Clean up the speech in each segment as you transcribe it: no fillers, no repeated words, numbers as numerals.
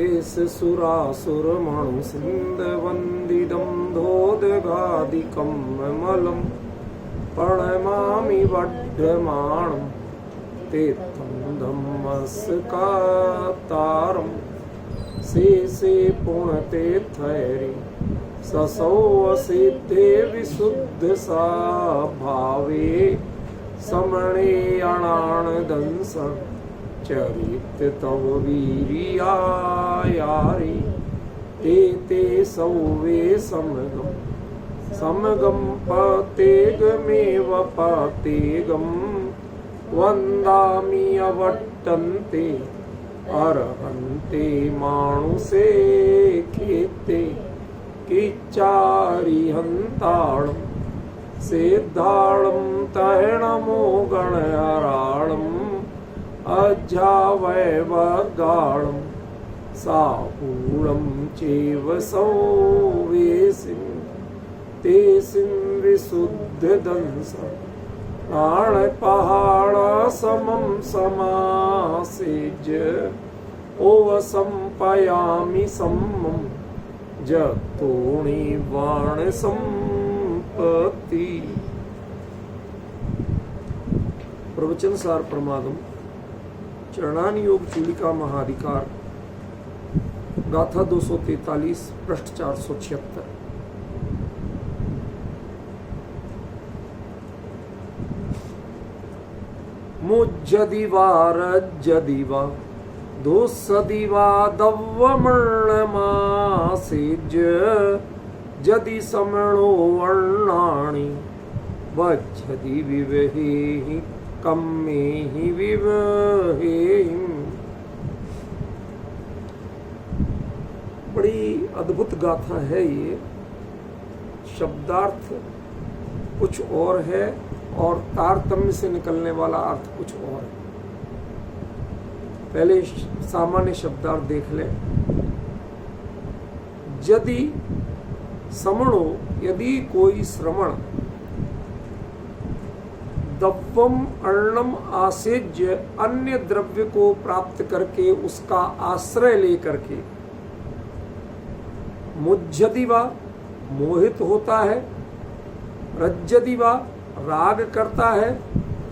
S सुरासुर मणु सिंध वंदिदं धोदगादिकं मलं प्रणमामि वड्ढमाणं तेत्थं धम्मस्कातारं शेषे पुण्यतीर्थैरि ससौ सिद्धे विशुद्ध सा भावे समणे अणाणदंस चरित तव वीर्यायारि ते ते सौवे समगम पतेगमेव पतेगम वन्दामि अवट्टन्ते अर्हन्ते मानुषे खेते किच्चारिहन्ताळं सेद्धाळं तैणमो गणहराळं अज्जावैवगाळं साहूलं चैव सौवेसिं तेसिं विशुद्धदंस प्राणपहाड़ समं समासेज्य ओवसंपयामि सम्मं जतोणि वाण संपत्ति। प्रवचन सार प्रमादम चरणानि योग चूलिका महाधिकार गाथा 243 पृष्ठ 476। मुज्जदिवा रज्जदिवा दोस्सदिवा दव्वमर्णमासेज जदि समणो वर्णाणि वज्जदि विवहेहि कम्मेहि विवहेहिं। बड़ी अद्भुत गाथा है ये। शब्दार्थ कुछ और है और तारतम्य से निकलने वाला अर्थ कुछ और है। पहले सामान्य शब्दार्थ देख लें। यदि समणो, यदि कोई श्रवण, दव्वम अर्णम आसेज्य, अन्य द्रव्य को प्राप्त करके उसका आश्रय लेकर के, मुज्जदिवा मोहित होता है, रज्जदिवा राग करता है,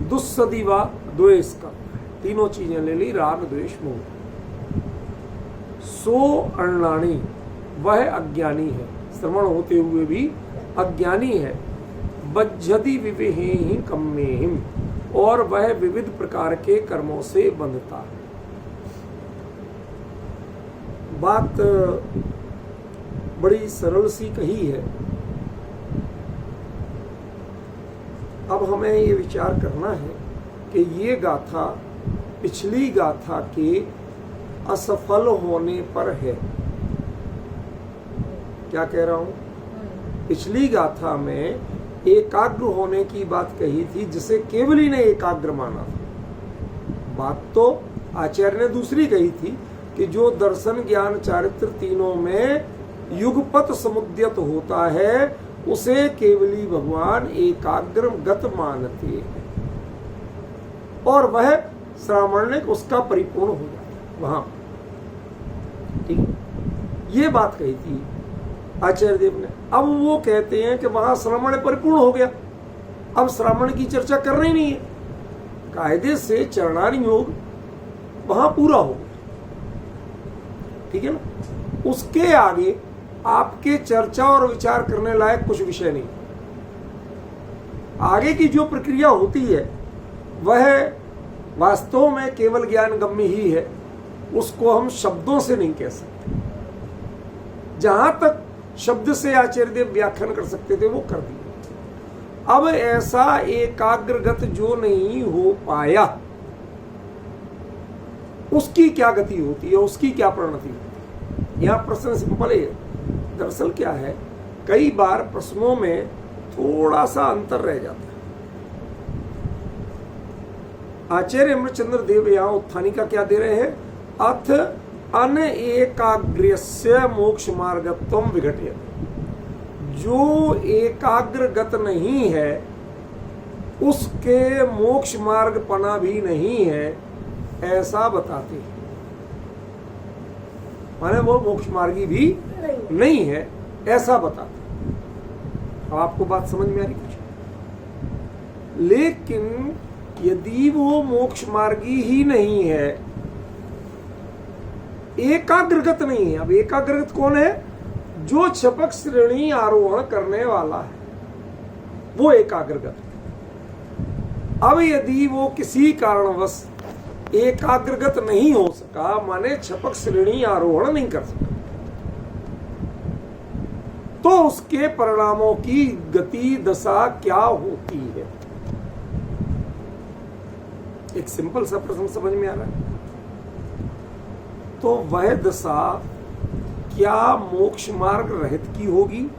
दुस्सदिवा द्वेष करता है। तीनों चीजें ले ली, राग द्वेष मोह। सो अर्णाणी, वह अज्ञानी है, श्रवण होते हुए भी अज्ञानी है। बज्जति विवेहि कम्मेहिम, और वह विविध प्रकार के कर्मों से बंधता है। बात बड़ी सरल सी कही है। अब हमें ये विचार करना है कि ये गाथा पिछली गाथा के असफल होने पर है। क्या कह रहा हूं? पिछली गाथा में एकाग्र होने की बात कही थी, जिसे केवली ने एकाग्र माना था। बात तो आचार्य ने दूसरी कही थी कि जो दर्शन ज्ञान चारित्र तीनों में युगपत समुद्यत होता है, उसे केवली भगवान एकाग्र गत मानते हैं और वह श्रावणिक उसका परिपूर्ण हो जाता है वहां। ठीक, ये बात कही थी आचार्य देव ने। अब वो कहते हैं कि वहां श्रावण परिपूर्ण हो गया, अब श्रावण की चर्चा करनी नहीं है। कायदे से चरणानि योग वहां पूरा हो गया, ठीक है ना। उसके आगे आपके चर्चा और विचार करने लायक कुछ विषय नहीं। आगे की जो प्रक्रिया होती है वह वास्तव में केवल ज्ञान गम्य ही है, उसको हम शब्दों से नहीं कह सकते। जहां तक शब्द से आचार्य देव व्याख्यान कर सकते थे वो कर दिया। अब ऐसा एकाग्रगत जो नहीं हो पाया, उसकी क्या गति होती है, उसकी क्या परिणति होती है? यहां प्रश्न सिंपल है। दरअसल क्या है, कई बार प्रश्नों में थोड़ा सा अंतर रह जाता है। आचार्य अमृतचंद्र देव यहां उत्थानी का क्या दे रहे हैं? अथ अनएकाग्र्यस्य मोक्ष मार्गत्वम विघटयति। जो एकाग्रगत नहीं है उसके मोक्ष मार्ग पना भी नहीं है, ऐसा बताते हैं, माने वो मोक्ष मार्गी भी नहीं है ऐसा बताते हैं। अब आपको बात समझ में आ रही कुछ? लेकिन यदि वो मोक्ष मार्गी ही नहीं है, एकाग्रगत नहीं है। अब एकाग्रगत कौन है? जो छपक श्रेणी आरोहण करने वाला है, वो एकाग्रगत। अब यदि वो किसी कारणवश एकाग्रगत नहीं हो सका, माने छपक श्रेणी आरोहण नहीं कर सका, तो उसके परिणामों की गति दशा क्या होती है? एक सिंपल सा प्रश्न समझ में आ रहा है। तो वह दशा क्या मोक्ष मार्ग रहित की होगी?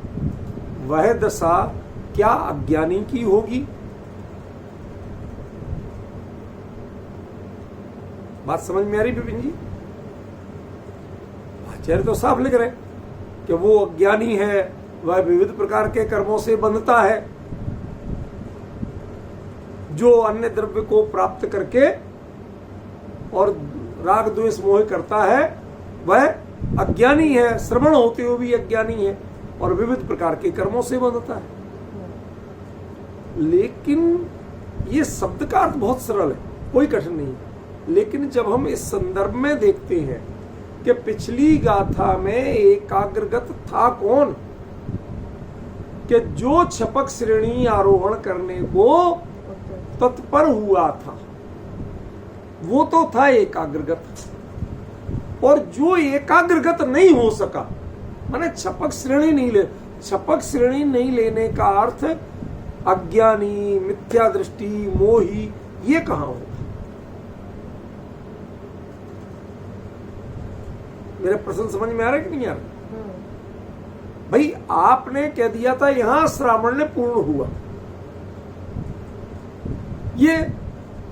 वह दशा क्या अज्ञानी की होगी? बात समझ में आ रही विपिन जी? आचार्य तो साफ लिख रहे कि वो अज्ञानी है, वह विविध प्रकार के कर्मों से बंधता है, जो अन्य द्रव्य को प्राप्त करके और राग द्वेष मोह करता है, वह अज्ञानी है, श्रवण होते हुए भी अज्ञानी है और विविध प्रकार के कर्मों से बंधता है। लेकिन ये शब्द का अर्थ बहुत सरल है, कोई कठिन नहीं है। लेकिन जब हम इस संदर्भ में देखते हैं कि पिछली गाथा में एकाग्रगत था कौन? कि जो छपक श्रेणी आरोहण करने को तत्पर हुआ था, वो तो था एकाग्रगत। और जो एकाग्रगत नहीं हो सका, माने छपक श्रेणी नहीं लेने का अर्थ अज्ञानी, मिथ्या दृष्टि, मोही, ये कहां होगा? मेरे प्रश्न समझ में आ रहा है कि नहीं आ रहा? भाई आपने कह दिया था यहां श्रावण पूर्ण हुआ, ये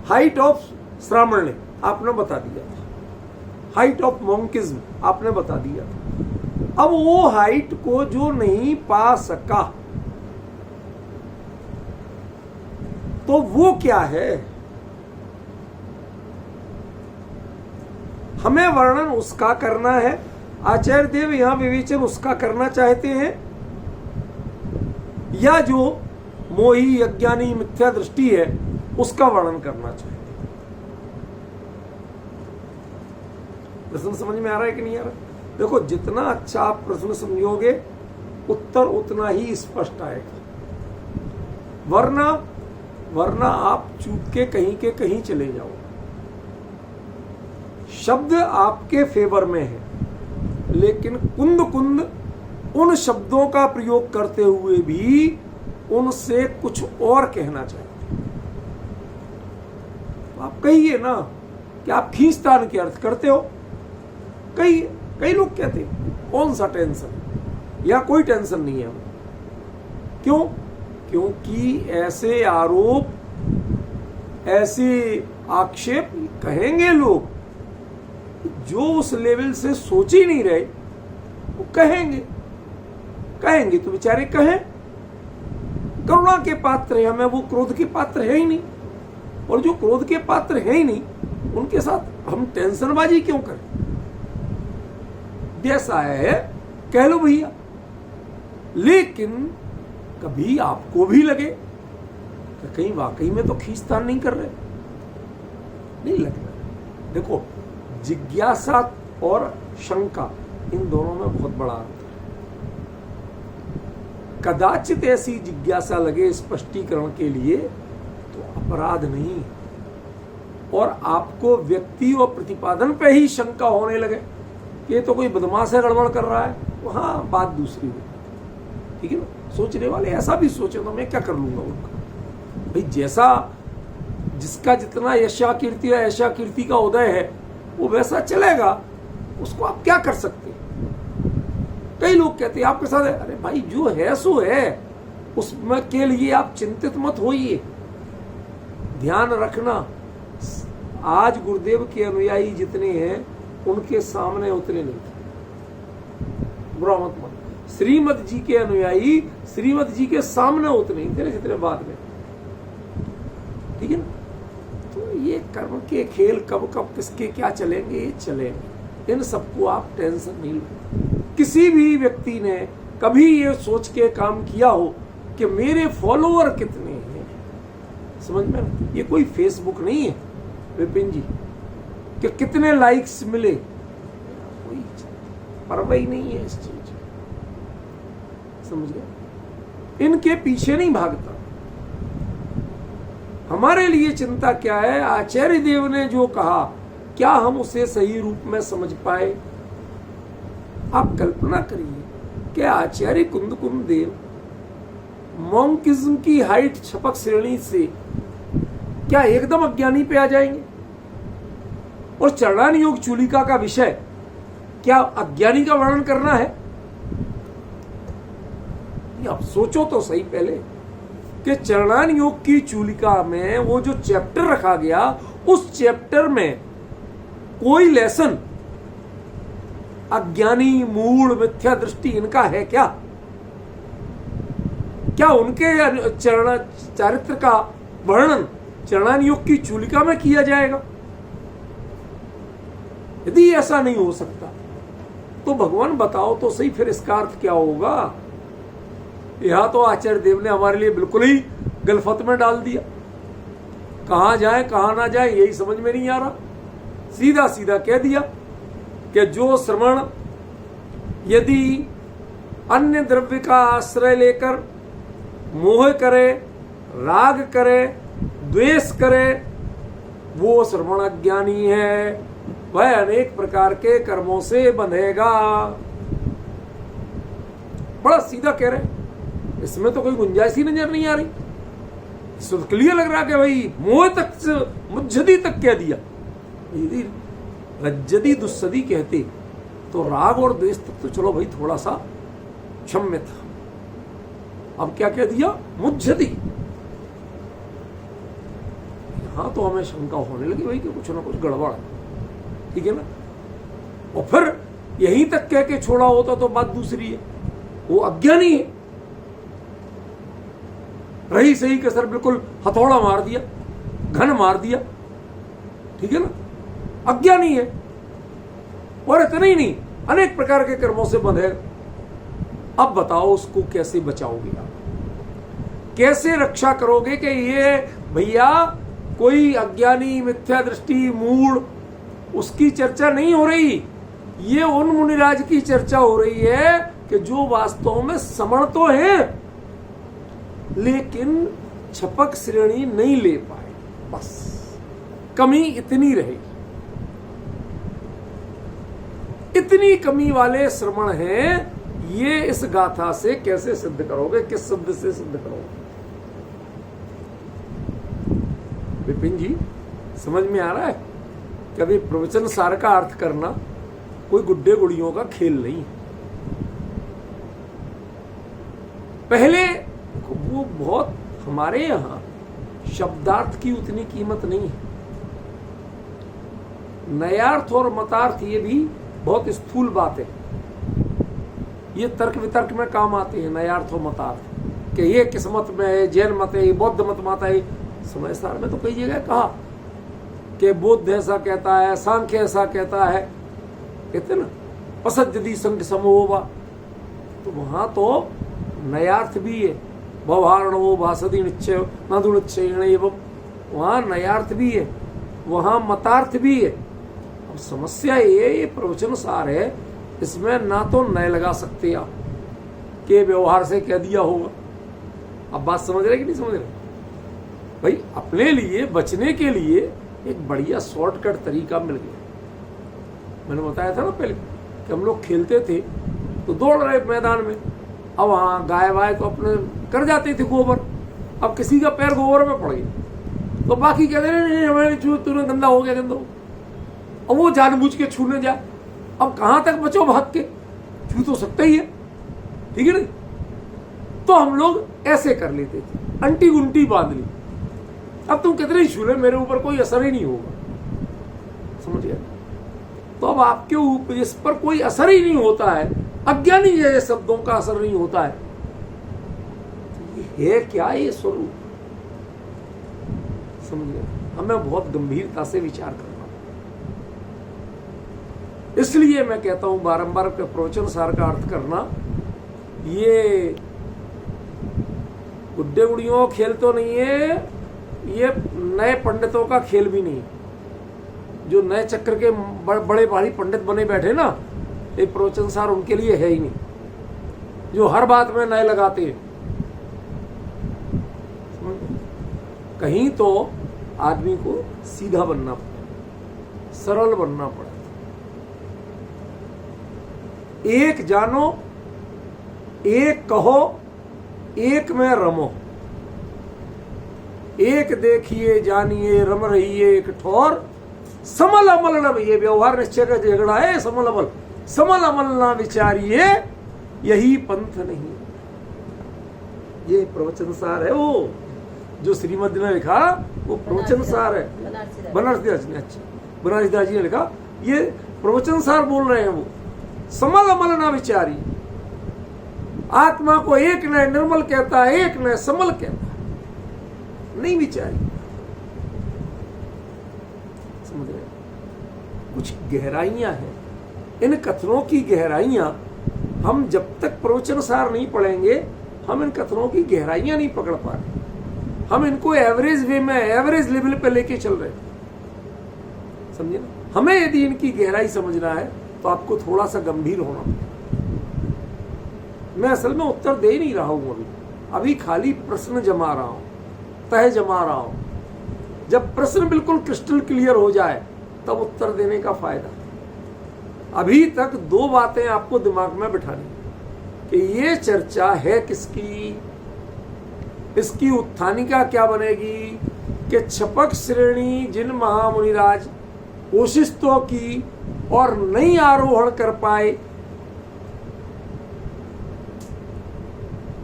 हाइट ऑफ श्रावण आपने बता दिया था, हाइट ऑफ मॉन्किज्म आपने बता दिया था। अब वो हाइट को जो नहीं पा सका, तो वो क्या है? हमें वर्णन उसका करना है। आचार्य देव यहां विवेचन उसका करना चाहते हैं, या जो मोही, अज्ञानी, मिथ्या दृष्टि है उसका वर्णन करना चाहते हैं। प्रश्न समझ में आ रहा है कि नहीं आ रहा? देखो, जितना अच्छा आप प्रश्न समझोगे उत्तर उतना ही स्पष्ट आएगा, वरना आप चूक के कहीं चले जाओ। शब्द आपके फेवर में है, लेकिन कुंद उन शब्दों का प्रयोग करते हुए भी उनसे कुछ और कहना चाहते हैं। आप कहिए ना कि आप खींचतान के अर्थ करते हो। कई लोग कहते हैं कौन सा टेंशन, या कोई टेंशन नहीं है। क्यों? क्योंकि ऐसे आरोप, ऐसे आक्षेप कहेंगे लोग जो उस लेवल से सोच ही नहीं रहे, वो कहेंगे तो बेचारे कहें। करुणा के पात्र है, हमें वो क्रोध के पात्र है ही नहीं, और जो क्रोध के पात्र है ही नहीं उनके साथ हम टेंशनबाजी क्यों करें? जैसा है कह लो भैया। लेकिन कभी आपको भी लगे कि कहीं वाकई में तो खींचतान नहीं कर रहे, नहीं लग रहा। देखो, जिज्ञासा और शंका, इन दोनों में बहुत बड़ा अंतर है। कदाचित ऐसी जिज्ञासा लगे स्पष्टीकरण के लिए तो अपराध नहीं, और आपको व्यक्ति और प्रतिपादन पे ही शंका होने लगे ये तो कोई बदमाश है, गड़बड़ कर रहा है, तो हाँ बात दूसरी हो, ठीक है ना। सोचने वाले ऐसा भी सोचे तो मैं क्या कर लूंगा उनका। भाई जैसा जिसका जितना यशा कीर्ति है, ऐशा कीर्ति का उदय है, वो वैसा चलेगा, उसको आप क्या कर सकते हैं। कई लोग कहते हैं आपके साथ है, अरे भाई जो है सो है, उसमें के लिए आप चिंतित मत होइए। ध्यान रखना, आज गुरुदेव के अनुयायी जितने हैं उनके सामने उतने नहीं थे, बुरा मत मान। श्रीमद जी के अनुयायी श्रीमद जी के सामने उतने ही थे जितने बाद में, ठीक है ना। तो ये कर्म के खेल कब कब किसके क्या चलेंगे, ये चलेंगे, इन सबको आप टेंशन नहीं लो। किसी भी व्यक्ति ने कभी ये सोच के काम किया हो कि मेरे फॉलोअर कितने हैं, समझ में, ये कोई फेसबुक नहीं है विपिन जी कि कितने लाइक्स मिले, कोई परवाह ही नहीं है इस चीज, समझ गए। इनके पीछे नहीं भागता। हमारे लिए चिंता क्या है, आचार्य देव ने जो कहा क्या हम उसे सही रूप में समझ पाए। आप कल्पना करिए कि आचार्य कुंदकुंद देव मॉन्किज्म की हाइट छपक श्रेणी से क्या एकदम अज्ञानी पे आ जाएंगे, और चरणान योग चूलिका का विषय क्या अज्ञानी का वर्णन करना है। आप सोचो तो सही पहले कि चरणान योग की चूलिका में वो जो चैप्टर रखा गया, उस चैप्टर में कोई लेसन अज्ञानी मूढ़ मिथ्या दृष्टि इनका है क्या? क्या उनके चारित्र का वर्णन चरणान योग की चूलिका में किया जाएगा? यदि ऐसा नहीं हो सकता तो भगवान बताओ तो सही, फिर इसका अर्थ क्या होगा? यहां तो आचार्य देव ने हमारे लिए बिल्कुल ही गलफत में डाल दिया। कहां जाए कहां ना जाए यही समझ में नहीं आ रहा। सीधा सीधा कह दिया कि जो श्रवण यदि अन्य द्रव्य का आश्रय लेकर मोह करे, राग करे, द्वेष करे, वो श्रवण अज्ञानी है, वह अनेक प्रकार के कर्मों से बंधेगा। बड़ा सीधा कह रहे, इसमें तो कोई गुंजाइश ही नजर नहीं आ रही। इसमें तो क्लियर लग रहा है कि भाई मोह तक से मुज्जदी तक कह दिया। यदि रज्जदी दुस्सदी कहते तो राग और द्वेष तक तो चलो भाई थोड़ा सा क्षम्य था। अब क्या कह दिया? मुज्जदी। यहां तो हमें शंका होने लगी भाई कि कुछ ना कुछ गड़बड़ है, ठीक है ना। और फिर यहीं तक कह के छोड़ा होता तो बात दूसरी है, वो अज्ञानी है। रही सही कसर बिल्कुल हथौड़ा मार दिया, घन मार दिया, ठीक है ना, अज्ञानी है। और इतना ही नहीं, अनेक प्रकार के कर्मों से बंधे। अब बताओ उसको कैसे बचाओगे आप, कैसे रक्षा करोगे कि ये भैया कोई अज्ञानी मिथ्या दृष्टि मूढ़ उसकी चर्चा नहीं हो रही, ये उन मुनिराज की चर्चा हो रही है कि जो वास्तव में समण तो है लेकिन छपक श्रेणी नहीं ले पाए, बस कमी इतनी रहेगी। इतनी कमी वाले श्रवण हैं, ये इस गाथा से कैसे सिद्ध करोगे, किस शब्द से सिद्ध करोगे? विपिन जी समझ में आ रहा है? कभी प्रवचन सार का अर्थ करना कोई गुड्डे गुड़ियों का खेल नहीं है। पहले वो बहुत, हमारे यहां शब्दार्थ की उतनी कीमत नहीं है। नयार्थ और मतार्थ ये भी बहुत स्थूल बात है, ये तर्क वितर्क में काम आते हैं नयार्थ और मतार्थ, कि ये किस मत में है, जैन मत है, बौद्ध मत माता है। समय सार में तो कई जगह कहा कि बौद्ध ऐसा कहता है, सांख्य ऐसा कहता है, कहते ना पसज्जति संघ समोवा, तो वहां तो नयार्थ भी है, भवारणो भासदी निश्चय नदुनिश्चयण एवं, वहां नयार्थ भी है, वहां मतार्थ भी है। अब समस्या ये प्रवचन सार है, इसमें ना तो नय लगा सकते आप के व्यवहार से कह दिया होगा। अब बात समझ रहे कि नहीं समझ रहे भाई? अपने लिए बचने के लिए एक बढ़िया शॉर्टकट तरीका मिल गया। मैंने बताया था ना पहले कि हम लोग खेलते थे तो दौड़ रहे मैदान में, अब वहां गाय वाय तो अपने कर जाते थे गोबर, अब किसी का पैर गोबर में पड़ गया तो बाकी कहते हैं हमारे तूने गंदा हो गया, गंदा हो। अब वो जानबूझ के छूने जाए, अब कहां तक बचो भाग के, छू तो सकता ही है, ठीक है ना। तो हम लोग ऐसे कर लेते थे, अंटी गुंटी बांध ली, अब तुम कितने ही छू ले मेरे ऊपर कोई असर ही नहीं होगा, समझ गए। तो अब आपके ऊपर इस पर कोई असर ही नहीं होता है, अज्ञानी ये शब्दों का असर नहीं होता है, ये है क्या ये स्वरूप, समझ गए। हमें बहुत गंभीरता से विचार करना। इसलिए मैं कहता हूं बारंबार के प्रवचन सार का अर्थ करना, ये गुड्डे गुड़ियों खेल तो नहीं है, ये नए पंडितों का खेल भी नहीं। जो नए चक्र के बड़े भारी पंडित बने बैठे ना, ये प्रवचन सार उनके लिए है ही नहीं, जो हर बात में नए लगाते हैं। कहीं तो आदमी को सीधा बनना पड़े, सरल बनना पड़े। एक जानो, एक कहो, एक में रमो, एक देखिए जानिए रम रहिए एक ठोर, समल अमल न, ये व्यवहार निश्चय का झगड़ा है। समल अमल ना विचारिए, यही पंथ नहीं। ये प्रवचन सार है, वो जो श्रीमद ने लिखा वो प्रवचन सार है। बनारसीदास ने, अच्छा बनारसीदास जी ने लिखा, ये प्रवचन सार बोल रहे हैं वो। समल अमल ना विचारी, आत्मा को एक न निर्मल कहता है, एक न समल कहता है, नहीं विचारी। समझ रहे? कुछ गहराइयां हैं इन कथनों की। गहराइयां हम जब तक प्रवचन सार नहीं पढ़ेंगे, हम इन कथनों की गहराइयां नहीं पकड़ पा रहे। हम इनको एवरेज वे में, एवरेज लेवल पे लेके चल रहे, समझे ना? हमें यदि इनकी गहराई समझना है तो आपको थोड़ा सा गंभीर होना पड़ेगा। मैं असल में उत्तर दे नहीं रहा हूं अभी खाली प्रश्न जमा रहा हूं, तह जमा रहा हूं। जब प्रश्न बिल्कुल क्रिस्टल क्लियर हो जाए तब उत्तर देने का फायदा। अभी तक दो बातें आपको दिमाग में बिठानी कि ये चर्चा है किसकी, इसकी उत्थानिका क्या बनेगी, कि छपक श्रेणी जिन महामुनिराज कोशिश तो की और नहीं आरोहण कर पाए,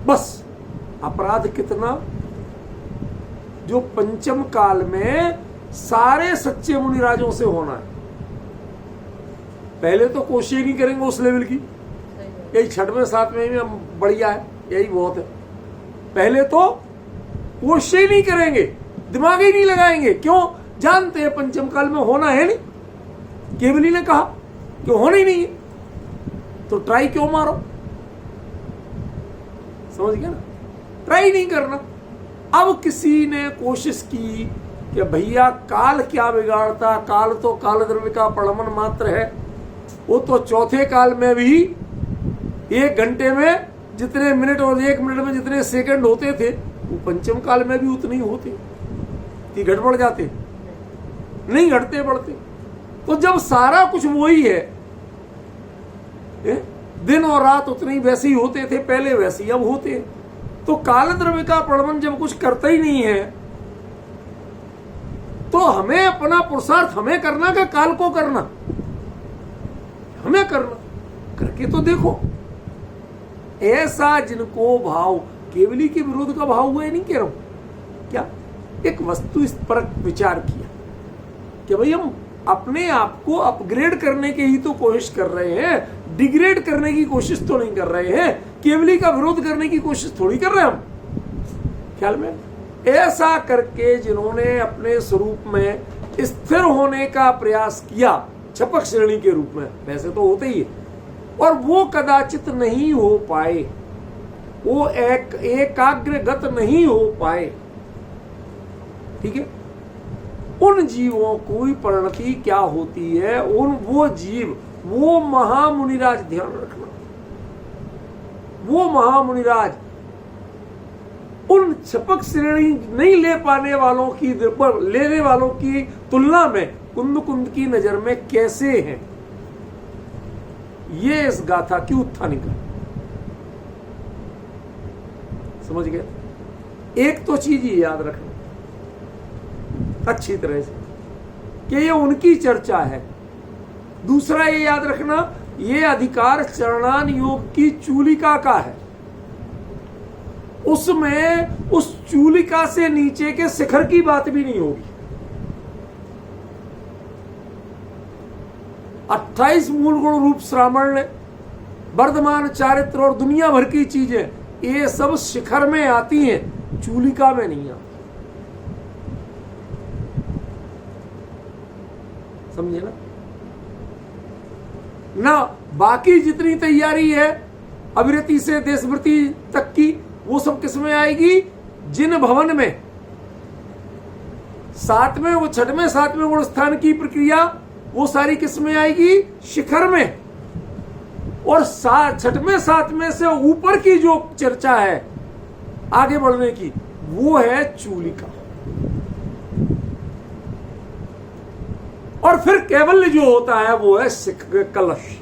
बस अपराध कितना, जो पंचम काल में सारे सच्चे मुनिराजों से होना है। पहले तो कोशिश नहीं करेंगे उस लेवल की, यही 6वें 7वें में बढ़िया है, यही बहुत है। पहले तो कोशिश नहीं करेंगे, दिमाग ही नहीं लगाएंगे। क्यों? जानते हैं पंचम काल में होना है नहीं, केवली ने कहा कि होना ही नहीं है, तो ट्राई क्यों मारो? समझ गया ना? ट्राई नहीं करना। अब किसी ने कोशिश की कि भैया काल क्या बिगाड़ता, काल तो काल द्रव्य का प्रलमन मात्र है। वो तो चौथे काल में भी 1 घंटे में जितने मिनट और 1 मिनट में जितने सेकंड होते थे, वो पंचम काल में भी उतने ही होते। कि घट बढ़ जाते? नहीं घटते बढ़ते। तो जब सारा कुछ वही है, दिन और रात उतने ही वैसे ही होते थे पहले, वैसे ही अब होते। तो काल द्रव्य का प्रलमन जब कुछ करता ही नहीं है, तो हमें अपना पुरुषार्थ हमें करना का काल को करना, हमें करना। करके तो देखो, ऐसा जिनको भाव, केवली के विरोध का भाव हुआ है नहीं कह रहा हूं क्या, एक वस्तु इस पर विचार किया कि भाई हम अपने आप को अपग्रेड करने की ही तो कोशिश कर रहे हैं, डिग्रेड करने की कोशिश तो नहीं कर रहे हैं, केवली का विरोध करने की कोशिश थोड़ी कर रहे हैं हम। ख्याल में ऐसा करके जिन्होंने अपने स्वरूप में स्थिर होने का प्रयास किया छपक श्रेणी के रूप में, वैसे तो होते ही है, और वो कदाचित नहीं हो पाए, वो एकाग्रगत नहीं हो पाए, ठीक है। उन जीवों की परिणति क्या होती है, वो जीव, वो महामुनिराज, ध्यान रखना, वो महामुनिराज उन छपक श्रेणी नहीं ले पाने वालों की, लेने वालों की तुलना में कुंद की नजर में कैसे हैं, ये इस गाथा की उत्थानिका। समझ गए? एक तो चीज ये याद रखना अच्छी तरह से कि ये उनकी चर्चा है। दूसरा ये याद रखना, ये अधिकार चरणान योग की चूलिका का है, उसमें उस चूलिका से नीचे के शिखर की बात भी नहीं होगी। 28 मूल गुण रूप श्रावण, वर्धमान चारित्र और दुनिया भर की चीजें, ये सब शिखर में आती हैं, चूलिका में नहीं आती। समझे ना? ना बाकी जितनी तैयारी है अविरति से देशभक्ति तक की, वो सब किस में आएगी? जिन भवन में 7वें व 6वें 7वें गुण स्थान की प्रक्रिया, वो सारी किस में आएगी? शिखर में। और 6वें 7वें से ऊपर की जो चर्चा है आगे बढ़ने की, वो है चूलिका। और फिर कैवल्य जो होता है वो है कलश।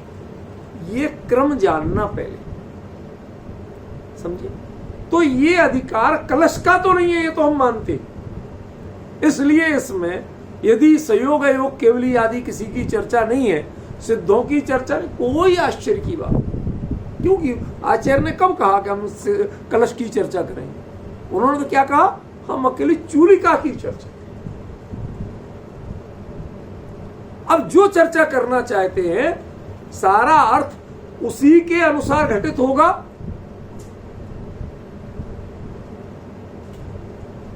ये क्रम जानना पहले, समझे? तो ये अधिकार कलश का तो नहीं है, ये तो हम मानते। इसलिए इसमें यदि संयोग अयोग केवली आदि किसी की चर्चा नहीं है, सिद्धों की चर्चा, कोई आश्चर्य की बात, क्योंकि आचार्य ने कब कहा कि हम कलश की चर्चा करेंगे? उन्होंने तो क्या कहा? हम अकेली चूलिका की चर्चा। अब जो चर्चा करना चाहते हैं, सारा अर्थ उसी के अनुसार घटित होगा।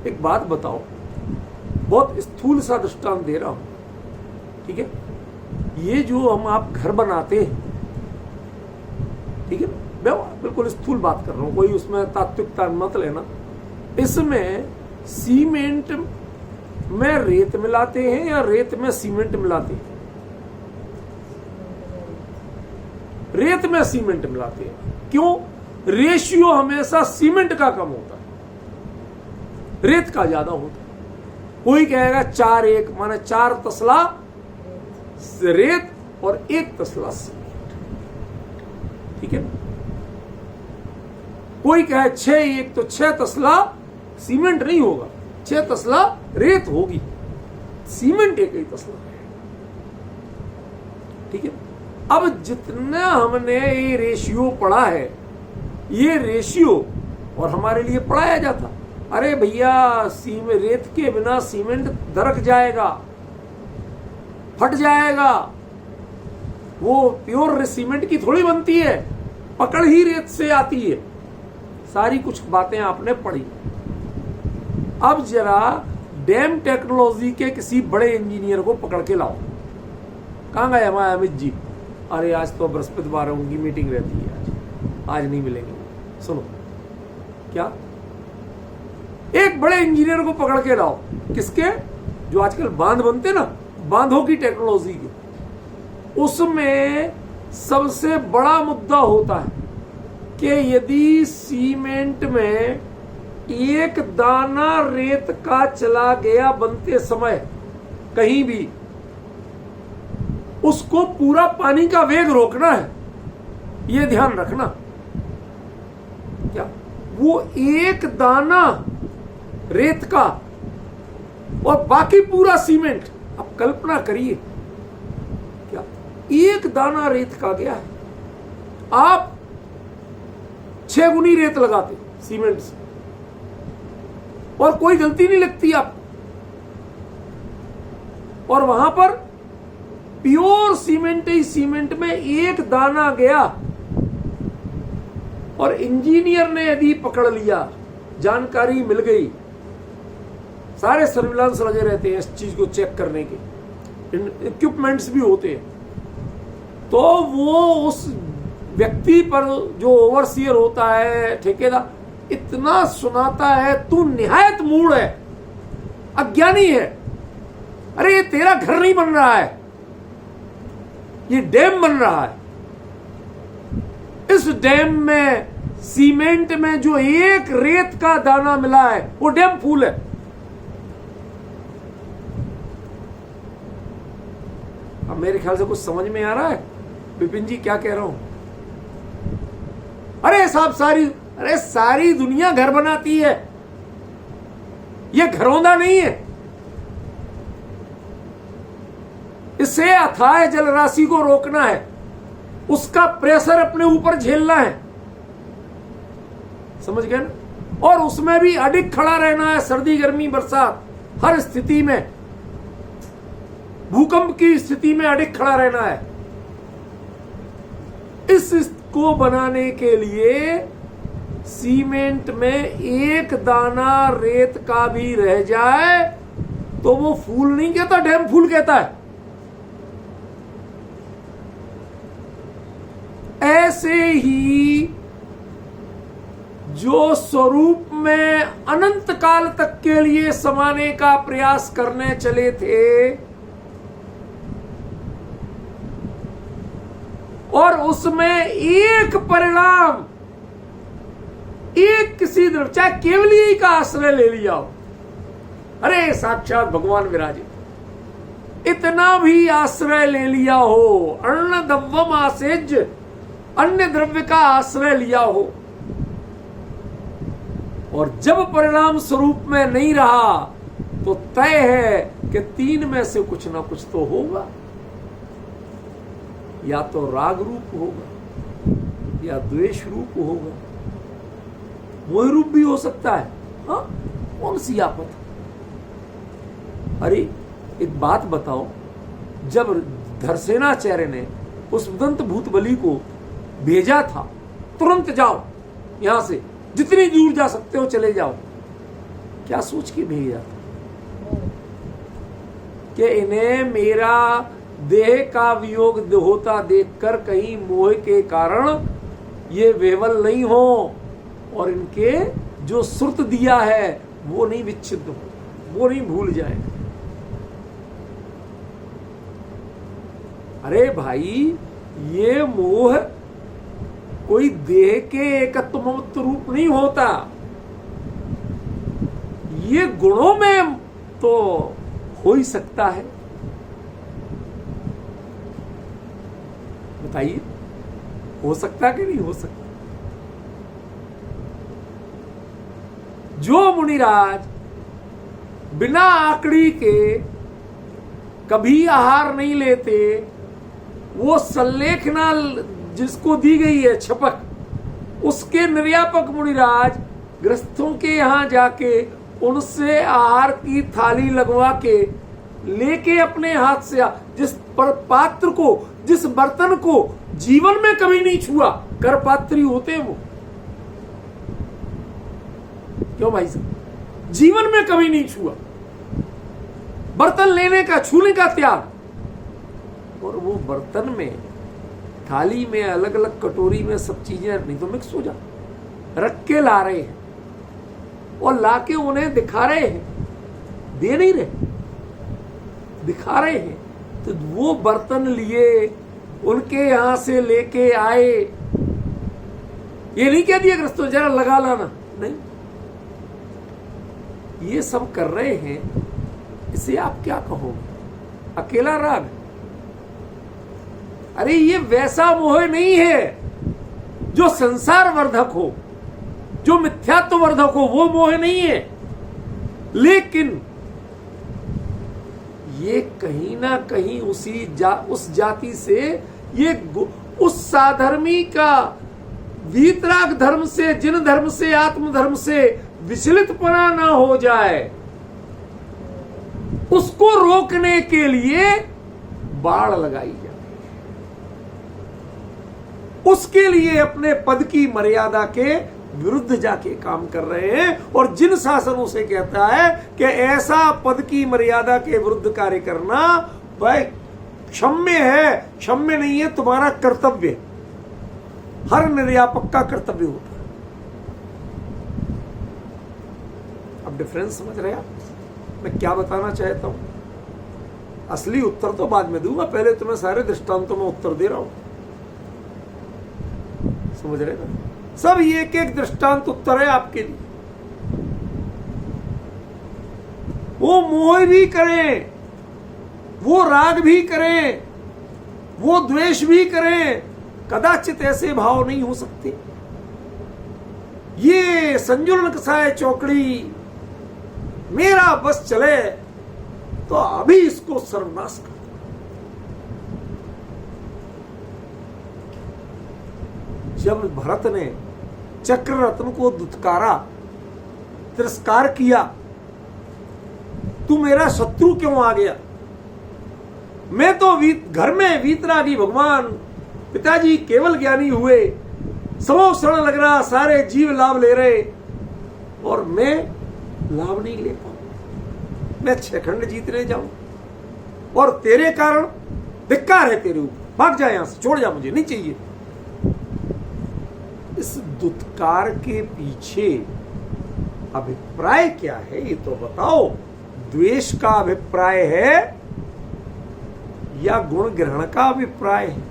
एक बात बताओ, बहुत स्थूल सा दृष्टांत दे रहा हूं, ठीक है? ये जो हम आप घर बनाते हैं, ठीक है, मैं बिल्कुल स्थूल बात कर रहा हूं, कोई उसमें तात्विकता मत लेना। इसमें सीमेंट में रेत मिलाते हैं या रेत में सीमेंट मिलाते हैं? रेत में सीमेंट मिलाते हैं। क्यों? रेशियो हमेशा सीमेंट का कम होता है, रेत का ज्यादा होता है। कोई कहेगा 4:1, माने 4 तसला रेत और 1 तसला सीमेंट, ठीक है? कोई कहे 6:1 तो 6 तसला सीमेंट नहीं होगा, 6 तसला रेत होगी, सीमेंट 1 ही तसला है, ठीक है? अब जितना हमने ये रेशियो पढ़ा है, ये रेशियो और हमारे लिए पढ़ाया जाता, अरे भैया रेत के बिना सीमेंट दरक जाएगा, फट जाएगा, वो प्योर सीमेंट की थोड़ी बनती है, पकड़ ही रेत से आती है। सारी कुछ बातें आपने पढ़ी। अब जरा डैम टेक्नोलॉजी के किसी बड़े इंजीनियर को पकड़ के लाओ। कहाँ गए हमारे अमित जी? अरे आज तो बृहस्पतिवार है, उनकी मीटिंग रहती है, आज नहीं मिलेंगे। सुनो, क्या? एक बड़े इंजीनियर को पकड़ के लाओ। किसके? जो आजकल बांध बनते ना, बांधों की टेक्नोलॉजी के। उसमें सबसे बड़ा मुद्दा होता है कि यदि सीमेंट में एक दाना रेत का चला गया बनते समय कहीं भी, उसको पूरा पानी का वेग रोकना है, ये ध्यान रखना। क्या? वो एक दाना रेत का और बाकी पूरा सीमेंट। अब कल्पना करिए, क्या एक दाना रेत का गया है, आप 6 गुनी रेत लगाते सीमेंट से और कोई गलती नहीं लगती आप, और वहां पर प्योर सीमेंट ही सीमेंट में एक दाना गया और इंजीनियर ने यदि पकड़ लिया, जानकारी मिल गई, सारे सर्विलांस लगे रहते हैं इस चीज को चेक करने के, इक्विपमेंट्स भी होते हैं, तो वो उस व्यक्ति पर जो ओवरसीयर होता है, ठेकेदार, इतना सुनाता है, तू निहायत मूड है, अज्ञानी है, अरे ये तेरा घर नहीं बन रहा है, ये डैम बन रहा है, इस डैम में सीमेंट में जो एक रेत का दाना मिला है वो डैम फूल है। अब मेरे ख्याल से कुछ समझ में आ रहा है विपिन जी क्या कह रहा हूं? अरे साहब सारी दुनिया घर बनाती है, ये घरौंदा नहीं है। इससे अथाह जल राशि को रोकना है, उसका प्रेशर अपने ऊपर झेलना है, समझ गए ना? और उसमें भी अडिग खड़ा रहना है, सर्दी गर्मी बरसात हर स्थिति में, भूकंप की स्थिति में अडिग खड़ा रहना है। इसको बनाने के लिए सीमेंट में एक दाना रेत का भी रह जाए तो वो फूल नहीं कहता, डैम फूल कहता है। ऐसे ही जो स्वरूप में अनंत काल तक के लिए समाने का प्रयास करने चले थे और उसमें एक परिणाम, एक किसी द्रव्य, चाहे केवली का आश्रय ले लिया हो, अरे साक्षात भगवान विराजे, इतना भी आश्रय ले लिया हो, अन्न दव्वम आसेज, अन्य द्रव्य का आश्रय लिया हो, और जब परिणाम स्वरूप में नहीं रहा तो तय है कि तीन में से कुछ ना कुछ तो होगा। या तो राग रूप होगा, या द्वेष रूप होगा, मोह रूप भी हो सकता है। हाँ, कौन सी आफत? अरे एक बात बताओ, जब धरसेनाचार्य ने उस उदंत भूतबली को भेजा था, तुरंत जाओ यहां से, जितनी दूर जा सकते हो चले जाओ, क्या सोच के भेजा था? कि इन्हें मेरा देह का वियोग होता देखकर कहीं मोह के कारण ये वेवल नहीं हो और इनके जो श्रुत दिया है वो नहीं विच्छिन्न हो, वो नहीं भूल जाए। अरे भाई, ये मोह कोई देह के एकत्व ममत्व रूप नहीं होता, ये गुणों में तो हो ही सकता है। बताइए, हो सकता कि नहीं हो सकता? जो मुनिराज बिना आकड़ी के कभी आहार नहीं लेते, वो संलेखना जिसको दी गई है छपक, उसके निर्यापक मुनिराज गृहस्थों के यहां जाके उनसे आहार की थाली लगवा के लेके अपने हाथ से, जिस पर पात्र को, जिस बर्तन को जीवन में कभी नहीं छुआ, कर पात्री होते वो, क्यों भाई साहब, जीवन में कभी नहीं छुआ, बर्तन लेने का, छूने का त्याग, और वो बर्तन में, थाली में, अलग अलग कटोरी में सब चीजें नहीं तो मिक्स हो जा, रख के ला रहे हैं और लाके उन्हें दिखा रहे हैं, दे नहीं रहे, दिखा रहे हैं। तो वो बर्तन लिए, उनके यहां से लेके आए, ये नहीं कह दिया ग्रस्तों जरा लगा लाना, नहीं, ये सब कर रहे हैं, इसे आप क्या कहोगे? अकेला राग? अरे ये वैसा मोह नहीं है जो संसार वर्धक हो, जो मिथ्यात्व वर्धक हो, वो मोह नहीं है, लेकिन ये कहीं ना कहीं उस जाति से, ये उस साधर्मी का वीतराग धर्म से, जिन धर्म से, आत्मधर्म से विचलितपना ना हो जाए, उसको रोकने के लिए बाड़ लगाई जाए, उसके लिए अपने पद की मर्यादा के विरुद्ध जाके काम कर रहे हैं। और जिन शासनों से कहता है कि ऐसा पद की मर्यादा के विरुद्ध कार्य करना भाई क्षम्य है, क्षम्य नहीं है, तुम्हारा कर्तव्य है, हर निर्यापक का कर्तव्य होता है। अब डिफरेंस समझ रहे आप मैं क्या बताना चाहता हूं? असली उत्तर तो बाद में दूंगा, पहले तुम्हें सारे दृष्टांतों में उत्तर दे रहा हूं, समझ रहे ना? सब एक एक दृष्टांत उत्तर है आपके लिए। वो मोह भी करें, वो राग भी करें, वो द्वेष भी करें, कदाचित ऐसे भाव नहीं हो सकते। ये संजुलन कसाय चौकड़ी मेरा बस चले तो अभी इसको सर्वनाश कर। जब भरत ने चक्र रत्न को दुत्कारा, तिरस्कार किया, तू मेरा शत्रु क्यों आ गया? मैं तो घर में वीतरागी भगवान पिताजी केवल ज्ञानी हुए, समो शरण लग रहा, सारे जीव लाभ ले रहे और मैं लाभ नहीं ले पाऊं, मैं 6 खंड जीतने जाऊं और तेरे कारण धिक्कार है तेरे ऊपर, भाग जा यहां से, छोड़ जा, मुझे नहीं चाहिए। इस दुत्कार के पीछे अभिप्राय क्या है ये तो बताओ। द्वेष का अभिप्राय है या गुण ग्रहण का अभिप्राय है?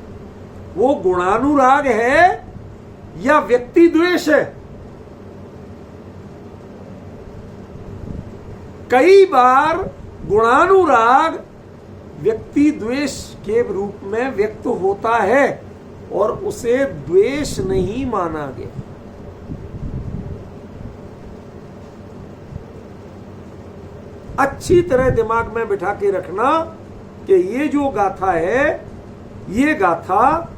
वो गुणानुराग है या व्यक्ति द्वेष है? कई बार गुणानुराग व्यक्ति द्वेष के रूप में व्यक्त होता है और उसे द्वेष नहीं माना गया। अच्छी तरह दिमाग में बिठा के रखना कि ये जो गाथा है, ये गाथा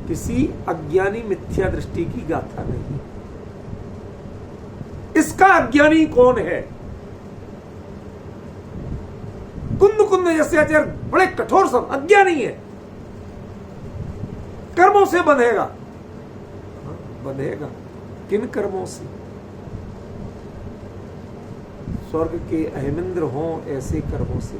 किसी अज्ञानी मिथ्या दृष्टि की गाथा नहीं। इसका अज्ञानी कौन है? कुंद कुंद जैसे आचार्य बड़े कठोर सब अज्ञानी है, कर्मों से बंधेगा। बंधेगा किन कर्मों से? स्वर्ग के अहेमिंद्र हों ऐसे कर्मों से,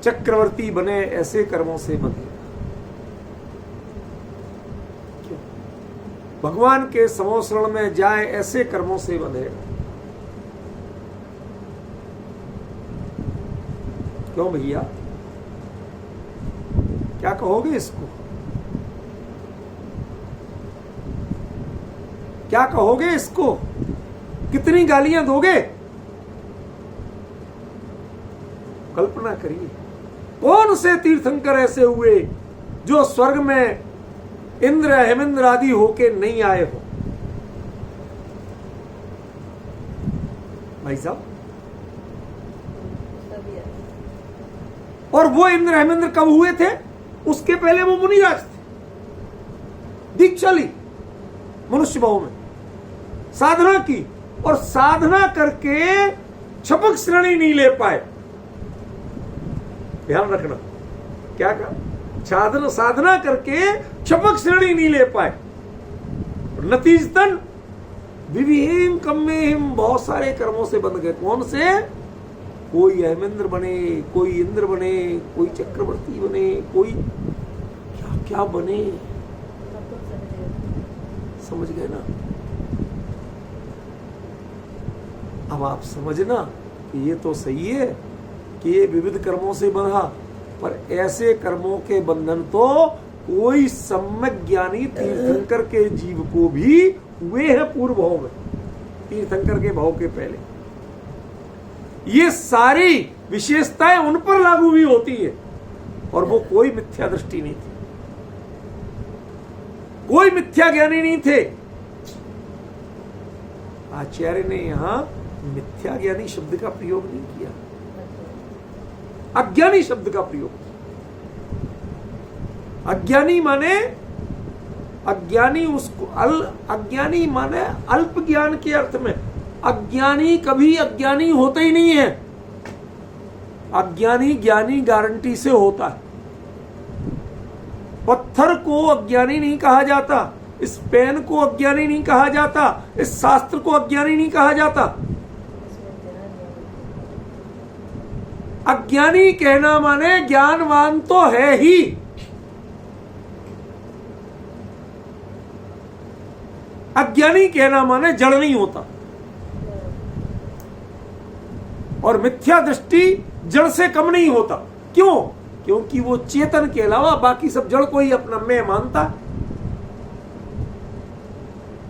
चक्रवर्ती बने ऐसे कर्मों से बंधेगा। क्यों? भगवान के समोसरण में जाए ऐसे कर्मों से बंधेगा। क्यों भैया, क्या कहोगे इसको? क्या कहोगे इसको? कितनी गालियां दोगे? कल्पना करिए, कौन से तीर्थंकर ऐसे हुए जो स्वर्ग में इंद्र हेमेंद्र आदि होके नहीं आए हो? भाई साहब, और वो इंद्र हेमेंद्र कब हुए थे? उसके पहले वो मुनिराज थे, दीक्षा ली मनुष्य भाव में, साधना की, और साधना करके छपक श्रेणी नहीं ले पाए। ध्यान रखना, क्या कहा? साधना करके छपक श्रेणी नहीं ले पाए। नतीजतन विविहीन कम्मेहिम बहुत सारे कर्मों से बंध गए। कौन से? कोई अहेमिंद्र बने, कोई इंद्र बने, कोई चक्रवर्ती बने, कोई क्या क्या बने। समझ गए ना? अब आप समझना कि ये तो सही है कि ये विविध कर्मों से बंधा, पर ऐसे कर्मों के बंधन तो कोई सम्यक ज्ञानी तीर्थंकर के जीव को भी हुए हैं पूर्व भाव में, तीर्थंकर के भाव के पहले। ये सारी विशेषताएं उन पर लागू भी होती है, और वो कोई मिथ्या दृष्टि नहीं थी, कोई मिथ्या ज्ञानी नहीं थे। आचार्य ने यहां मिथ्या ज्ञानी शब्द का प्रयोग नहीं किया, अज्ञानी शब्द का प्रयोग। अज्ञानी माने अज्ञानी, उसको अज्ञानी माने अल्प ज्ञान के अर्थ में। अज्ञानी कभी अज्ञानी होता ही नहीं है। अज्ञानी ज्ञानी गारंटी से होता है। पत्थर को अज्ञानी नहीं कहा जाता, इस पेन को अज्ञानी नहीं कहा जाता, इस शास्त्र को अज्ञानी नहीं कहा जाता। अज्ञानी कहना माने ज्ञानवान तो है ही, अज्ञानी कहना माने जड़ नहीं होता। और मिथ्या दृष्टि जड़ से कम नहीं होता। क्यों? क्योंकि वो चेतन के अलावा बाकी सब जड़ को ही अपना मैं मानता है,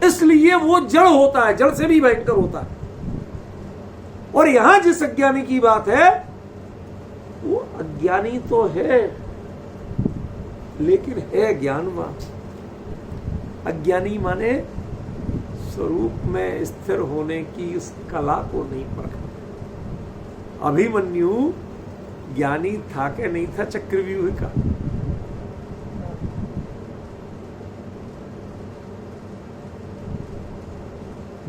इसलिए वो जड़ होता है, जड़ से भी भयंकर होता है। और यहां जिस अज्ञानी की बात है, वो अज्ञानी तो है लेकिन है ज्ञानवान। अज्ञानी माने स्वरूप में स्थिर होने की उस कला को नहीं परखा। अभिमन्यु ज्ञानी था क्या नहीं था चक्रव्यूह का?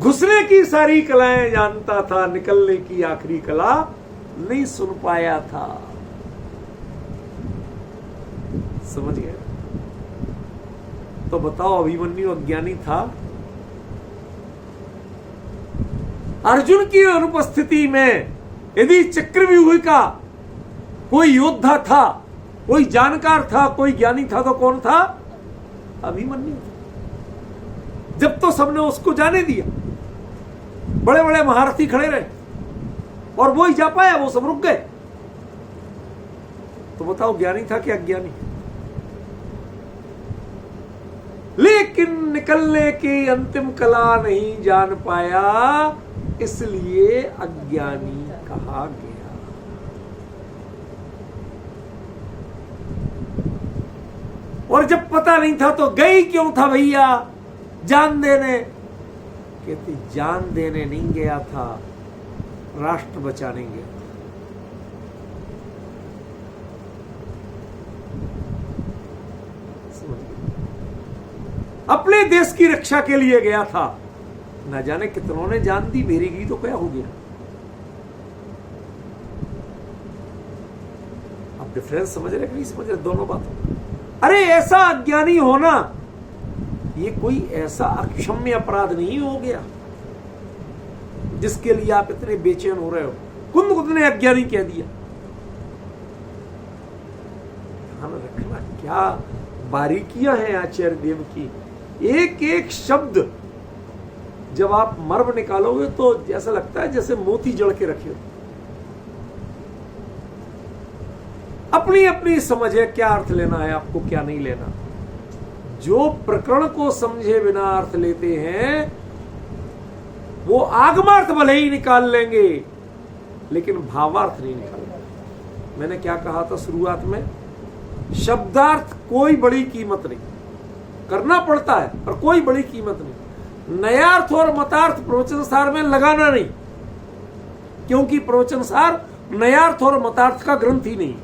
घुसने की सारी कलाएं जानता था, निकलने की आखिरी कला नहीं सुन पाया था। समझ गए? तो बताओ, अभिमन्यु अज्ञानी था? अर्जुन की अनुपस्थिति में यदि चक्रव्यूह का कोई योद्धा था कोई जानकार था, कोई ज्ञानी था तो कौन था? अभिमन्यु। जब तो सबने उसको जाने दिया, बड़े बड़े महारथी खड़े रहे और वो ही जा पाया, वो सब रुक गए। तो बताओ ज्ञानी था कि अज्ञानी? लेकिन निकलने की अंतिम कला नहीं जान पाया, इसलिए अज्ञानी कहा गया। और जब पता नहीं था तो गई क्यों था भैया जान देने? कहती जान देने नहीं गया था, राष्ट्र बचाने गया था। अपने देश की रक्षा के लिए गया था। न जाने कितनों ने जान दी, मेरी गई तो क्या हो गया? अब डिफरेंस समझ रहे कि नहीं समझ रहे दोनों बातों? अरे ऐसा अज्ञानी होना ये कोई ऐसा अक्षम्य अपराध नहीं हो गया जिसके लिए आप इतने बेचैन हो रहे हो। कुंद ने अज्ञानी कह दिया। ध्यान रखना क्या बारीकियां हैं आचार्य देव की। एक एक शब्द जब आप मर्म निकालोगे तो जैसा लगता है जैसे मोती जड़ के रखे हो। अपनी अपनी समझ है क्या अर्थ लेना है आपको, क्या नहीं लेना। जो प्रकरण को समझे बिना अर्थ लेते हैं वो आगमार्थ भले ही निकाल लेंगे लेकिन भावार्थ नहीं निकालेंगे। मैंने क्या कहा था शुरुआत में? शब्दार्थ कोई बड़ी कीमत नहीं, करना पड़ता है पर कोई बड़ी कीमत नहीं। नयार्थ और मतार्थ प्रवचन सार में लगाना नहीं, क्योंकि प्रवचन सार नयार्थ और मतार्थ का ग्रंथ ही नहीं।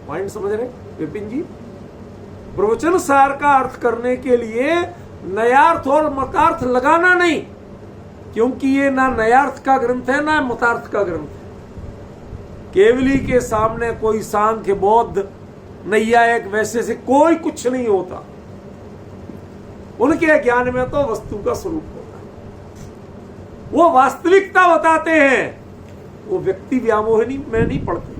पॉइंट समझ रहे विपिन जी? प्रवचन सार का अर्थ करने के लिए नयार्थ और मतार्थ लगाना नहीं, क्योंकि ये ना नयार्थ का ग्रंथ है ना मतार्थ का ग्रंथ है। केवली के सामने कोई सांख्य बौद्ध नैयायिक वैसे से कोई कुछ नहीं होता। उनके ज्ञान में तो वस्तु का स्वरूप होता है, वो वास्तविकता बताते हैं, वो व्यक्ति व्यामोहिनी में नहीं पड़ते।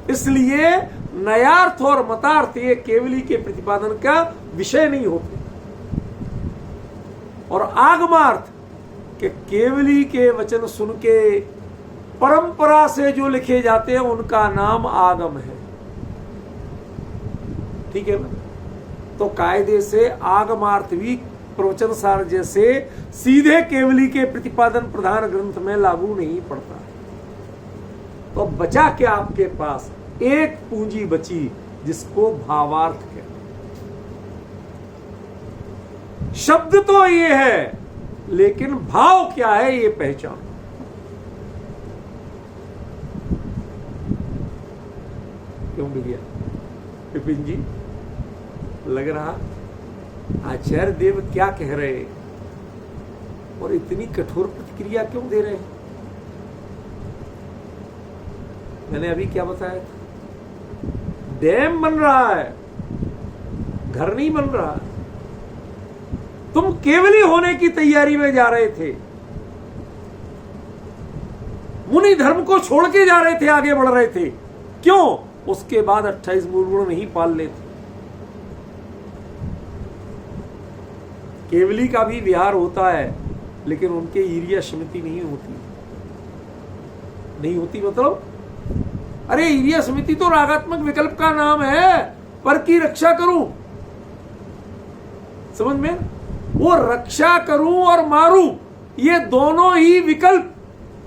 इसलिए नयार्थ और मतार्थ ये केवली के प्रतिपादन का विषय नहीं होते। और आगमार्थ के केवली के वचन सुन के परंपरा से जो लिखे जाते हैं उनका नाम आगम है। ठीक है ना? तो कायदे से आगमार्थ भी प्रवचन सार जैसे सीधे केवली के प्रतिपादन प्रधान ग्रंथ में लागू नहीं पड़ता। तो बचा क्या आपके पास? एक पूंजी बची जिसको भावार्थ कहते हैं। शब्द तो ये है लेकिन भाव क्या है ये पहचान। क्यों भैया विपिन जी लग रहा आचार्य देव क्या कह रहे हैं और इतनी कठोर प्रतिक्रिया क्यों दे रहे हैं? मैंने अभी क्या बताया था? डैम बन रहा है, घर नहीं बन रहा। तुम केवली होने की तैयारी में जा रहे थे, मुनि धर्म को छोड़ के जा रहे थे, आगे बढ़ रहे थे। क्यों? उसके बाद 28 मूल गुण नहीं पाल लेते। केवली का भी विहार होता है लेकिन उनके ईर्ष्या समिति नहीं होती। नहीं होती मतलब अरे ईर्ष्या समिति तो रागात्मक विकल्प का नाम है, पर की रक्षा करूं। समझ में? वो रक्षा करूं और मारूं ये दोनों ही विकल्प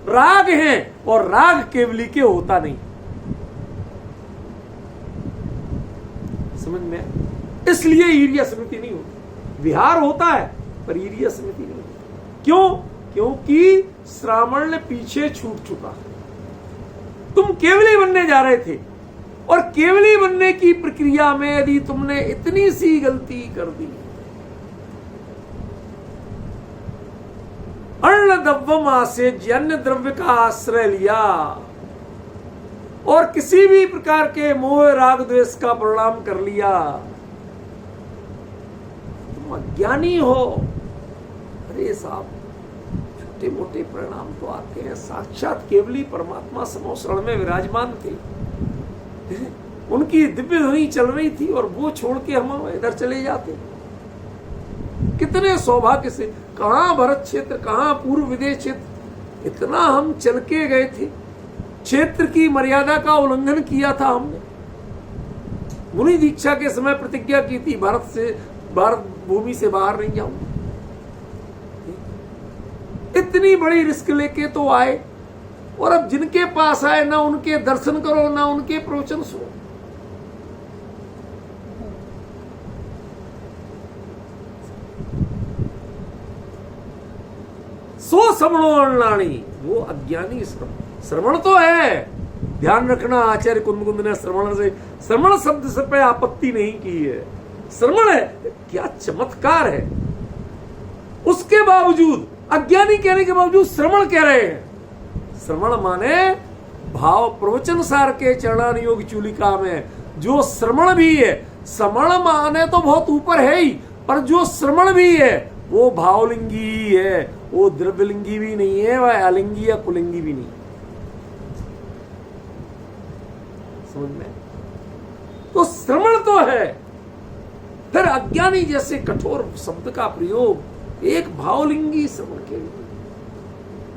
राग हैं और राग केवली के होता नहीं। समझ में? इसलिए ईर्ष्या समिति नहीं होती। विहार होता है पर ईर्ष्या समिति नहीं होती। क्यों? क्योंकि श्रावण ने पीछे छूट चुका। तुम केवली बनने जा रहे थे और केवली बनने की प्रक्रिया में यदि तुमने इतनी सी गलती कर दी, अन्न द्रव्यम से अन्य द्रव्य का आश्रय लिया और किसी भी प्रकार के मोह राग द्वेष का परिणाम कर लिया, तुम अज्ञानी हो। अरे साहब छोटे मोटे परिणाम तो आते हैं। साक्षात केवली परमात्मा समो शरण में विराजमान थे, उनकी दिव्य ध्वनि चल रही थी और वो छोड़ के हम इधर चले जाते। कितने सौभाग्य से, कहां भरत क्षेत्र, कहां पूर्व विदेश क्षेत्र, इतना हम चल के गए थे। क्षेत्र की मर्यादा का उल्लंघन किया था हमने। मुनि दीक्षा के समय प्रतिज्ञा की थी, भारत भूमि से बाहर नहीं जाऊंगा। इतनी बड़ी रिस्क लेके तो आए, और अब जिनके पास आए ना उनके दर्शन करो ना उनके प्रवचन सुनो। सो श्रवणो अनाणी, वो अज्ञानी श्रवण तो है। ध्यान रखना, आचार्य कुंद ने श्रवण शब्द से पे आपत्ति नहीं की है। श्रवण है, क्या चमत्कार है। उसके बावजूद, अज्ञानी कहने के बावजूद श्रवण कह रहे हैं। श्रवण माने भाव प्रवचन सार के चरणानुयोग चूलिका में जो श्रवण भी है, श्रवण माने तो बहुत ऊपर है ही, पर जो श्रवण भी है वो भावलिंगी ही है, वो द्रव्यलिंगी भी नहीं है, वह अलिंगी या कुलिंगी भी नहीं। समझ में? तो श्रवण तो है। फिर अज्ञानी जैसे कठोर शब्द का प्रयोग एक भावलिंगी श्रवण के लिए,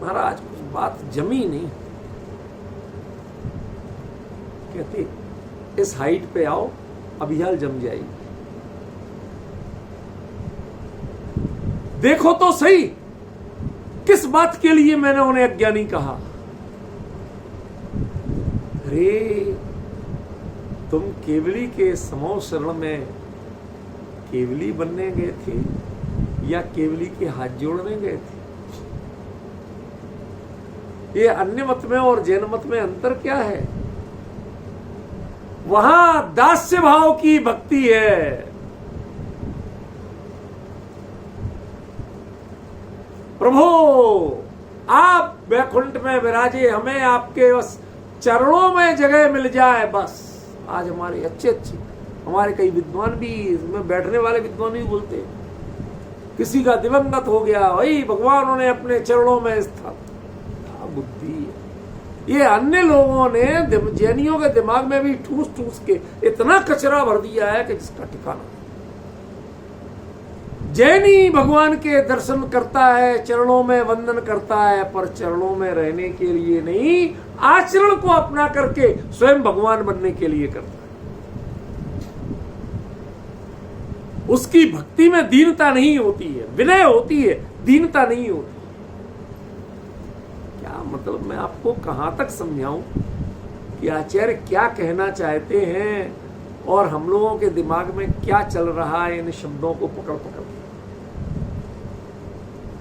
महाराज कुछ बात जमी नहीं। कहते इस हाइट पे आओ, अभियाल जम जाएगी। देखो तो सही किस बात के लिए मैंने उन्हें अज्ञानी कहा। अरे तुम केवली के समो शरण में केवली बनने गए थे या केवली के हाथ जोड़ने गए थे? ये अन्य मत में और जैन मत में अंतर क्या है? वहां दास्य भाव की भक्ति है। प्रभु आप वैकुंठ में विराजे, हमें आपके बस चरणों में जगह मिल जाए बस। आज हमारे अच्छे हमारे कई विद्वान भी, इसमें बैठने वाले विद्वान भी बोलते हैं, किसी का दिवंगत हो गया, वही भगवान ने अपने चरणों में स्थापित। बुद्धि है। ये अन्य लोगों ने जैनियों के दिमाग में भी ठूस ठूस के इतना कचरा भर दिया है कि जिसका ठिकाना। जैनी भगवान के दर्शन करता है, चरणों में वंदन करता है, पर चरणों में रहने के लिए नहीं, आचरण को अपना करके स्वयं भगवान बनने के लिए करता है। उसकी भक्ति में दीनता नहीं होती है, विनय होती है, दीनता नहीं होती। क्या मतलब, मैं आपको कहां तक समझाऊं कि आचार्य क्या कहना चाहते हैं और हम लोगों के दिमाग में क्या चल रहा है इन शब्दों को पकड़ पकड़।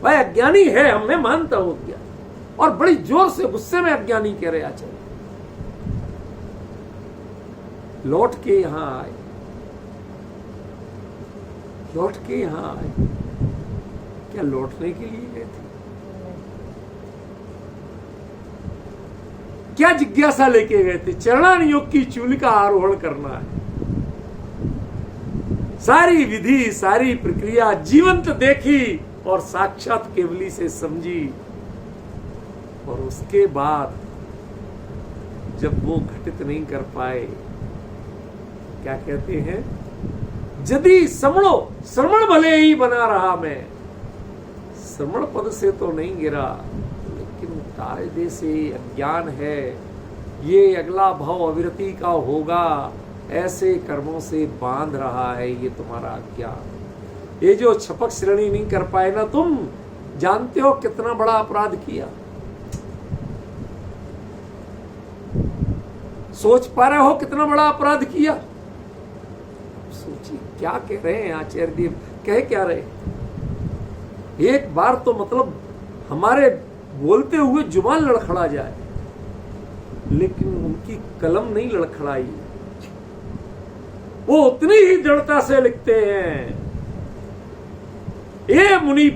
भाई अज्ञानी है, हमने मानता हो गया, और बड़ी जोर से गुस्से में अज्ञानी कह रहे आचार्य। लौट के यहां आए, लौट के यहां आए। क्या लौटने के लिए गए थे? क्या जिज्ञासा लेके गए थे? चरणानुयोग की चूली का आरोहण करना है। सारी विधि, सारी प्रक्रिया जीवंत देखी और साक्षात केवली से समझी, और उसके बाद जब वो घटित नहीं कर पाए, क्या कहते हैं, यदि श्रवण भले ही बना रहा, मैं श्रवण पद से तो नहीं गिरा, लेकिन कायदे से अज्ञान है, ये अगला भाव अविरति का होगा, ऐसे कर्मों से बांध रहा है ये तुम्हारा अज्ञान। ये जो छपक श्रेणी नहीं कर पाए ना, तुम जानते हो कितना बड़ा अपराध किया? सोच पा रहे हो कितना बड़ा अपराध किया? सोचिए क्या कह रहे हैं आचार्य देव, कह क्या रहे? एक बार तो मतलब हमारे बोलते हुए जुबान लड़खड़ा जाए, लेकिन उनकी कलम नहीं लड़खड़ाई। वो उतनी ही दृढ़ता से लिखते हैं, ये मुनि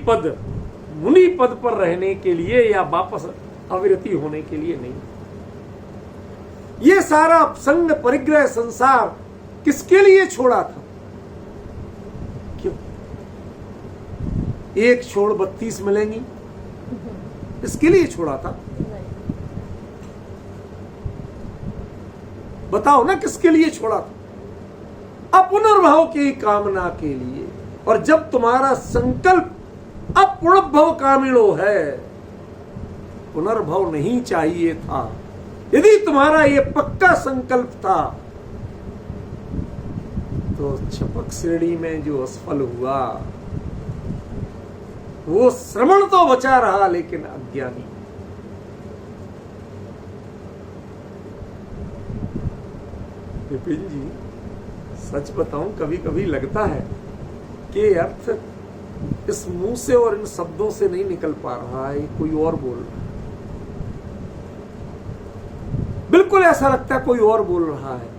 पद पर रहने के लिए या वापस अविरति होने के लिए नहीं। ये सारा संग परिग्रह संसार किसके लिए छोड़ा था? क्यों? एक छोड़ 32 मिलेंगी, इसके लिए छोड़ा था? बताओ ना, किसके लिए छोड़ा था? अपुनर्भव की कामना के लिए। और जब तुम्हारा संकल्प अपुनर्भव कामिणो है, पुनर्भव नहीं चाहिए था, यदि तुम्हारा ये पक्का संकल्प था, तो छपक श्रेणी में जो असफल हुआ वो श्रवण तो बचा रहा, लेकिन अज्ञानी। विपिन जी, सच बताऊं, कभी कभी लगता है कि अर्थ इस मुंह से और इन शब्दों से नहीं निकल पा रहा है, कोई और बोल रहा है। बिल्कुल ऐसा लगता है कोई और बोल रहा है।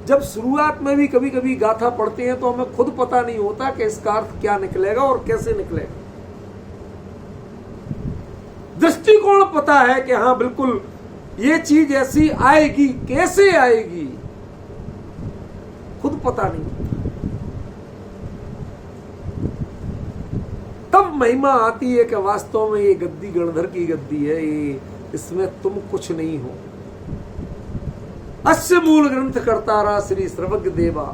जब शुरुआत में भी कभी कभी गाथा पढ़ते हैं तो हमें खुद पता नहीं होता कि इसका अर्थ क्या निकलेगा और कैसे निकलेगा। दृष्टिकोण पता है कि हाँ बिल्कुल ये चीज ऐसी आएगी, कैसे आएगी खुद पता नहीं। तब महिमा आती है कि वास्तव में ये गद्दी गणधर की गद्दी है, ये इसमें तुम कुछ नहीं हो। अस्य मूल ग्रंथ करतारा श्री सर्वज्ञ देवा,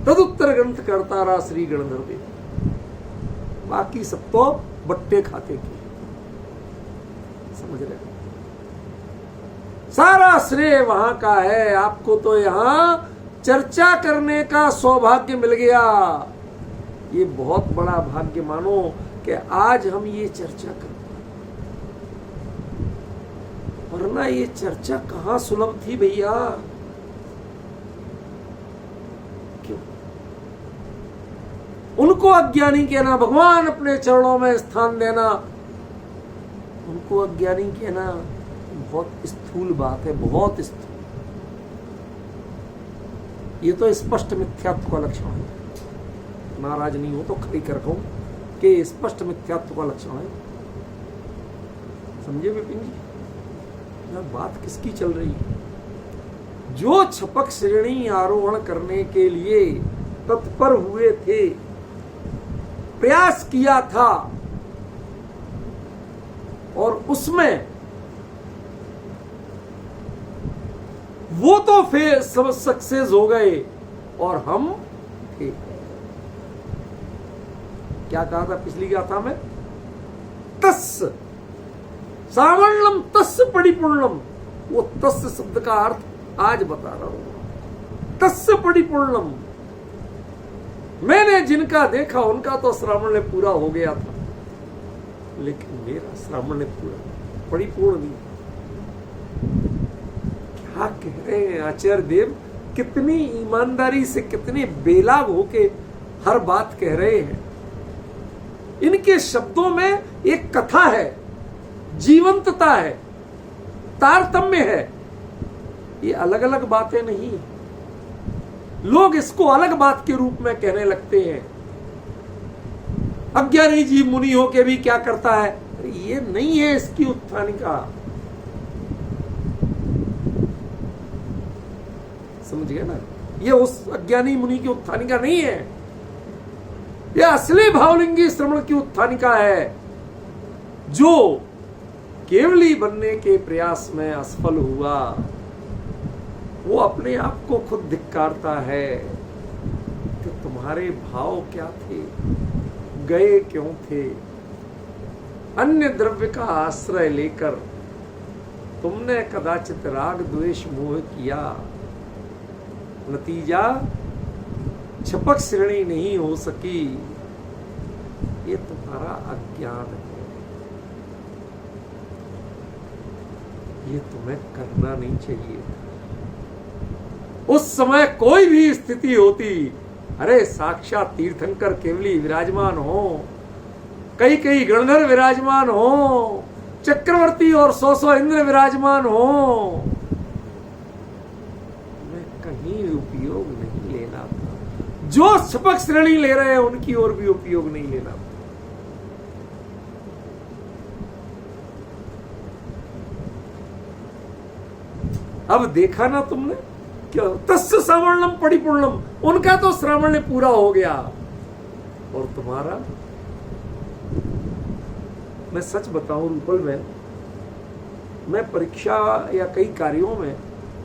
तदुत्तर ग्रंथ करतारा श्री गणधर देव। बाकी सब तो बट्टे खाते की, समझ रहे? सारा श्रेय वहां का है। आपको तो यहां चर्चा करने का सौभाग्य मिल गया। ये बहुत बड़ा भाग्य मानो कि आज हम ये चर्चा कर, वरना ये चर्चा कहां सुलभ थी भैया। क्यों? उनको अज्ञानी कहना, भगवान अपने चरणों में स्थान देना, उनको अज्ञानी कहना बहुत स्थूल बात है, बहुत स्थूल। ये तो स्पष्ट मिथ्यात्व का लक्षण है। नाराज नहीं हो तो खड़ी कर कहूं कि स्पष्ट मिथ्यात्व का लक्षण है। समझे विपिन जी? बात किसकी चल रही है? जो छपक श्रेणी आरोहण करने के लिए तत्पर हुए थे, प्रयास किया था, और उसमें वो तो फिर सब सक्सेस हो गए और हम थे। क्या कहा था पिछली गाथा में? तस् सावर्णम तस् परिपूर्णम। वो तस् शब्द का अर्थ आज बता रहा हूं। तस् परिपूर्णम, मैंने जिनका देखा उनका तो श्रावण पूरा हो गया था, लेकिन मेरा श्रावण पूरा परिपूर्ण नहीं। क्या कह रहे हैं आचार्य देव? कितनी ईमानदारी से, कितने बेलाग होके हर बात कह रहे हैं। इनके शब्दों में एक कथा है, जीवंतता है, तारतम्य है। ये अलग अलग बातें नहीं। लोग इसको अलग बात के रूप में कहने लगते हैं। अज्ञानी जीव मुनि होके भी क्या करता है? ये नहीं है इसकी उत्थानिका। समझ गए ना? ये उस अज्ञानी मुनि की उत्थानिका नहीं है। यह असली भावलिंगी श्रवण की उत्थानिका है, जो केवली बनने के प्रयास में असफल हुआ। वो अपने आप को खुद धिक्कारता है कि तुम्हारे भाव क्या थे, गए क्यों थे। अन्य द्रव्य का आश्रय लेकर तुमने कदाचित राग द्वेष मोह किया, नतीजा छपक श्रेणी नहीं हो सकी। ये तुम्हारा अज्ञान है। ये तुम्हें करना नहीं चाहिए। उस समय कोई भी स्थिति होती, अरे साक्षात तीर्थंकर केवली विराजमान हो, कई कई गणधर विराजमान हो, चक्रवर्ती और 100 इंद्र विराजमान हो, मैं कहीं उपयोग नहीं लेना था। जो छपक श्रेणी ले रहे हैं उनकी ओर भी उपयोग नहीं लेना था। अब देखा ना तुमने क्या? तस्य श्रावणम परिपूर्णम, उनका तो श्रावण पूरा हो गया और तुम्हारा मैं सच बताऊं रूपल में, मैं परीक्षा या कई कार्यों में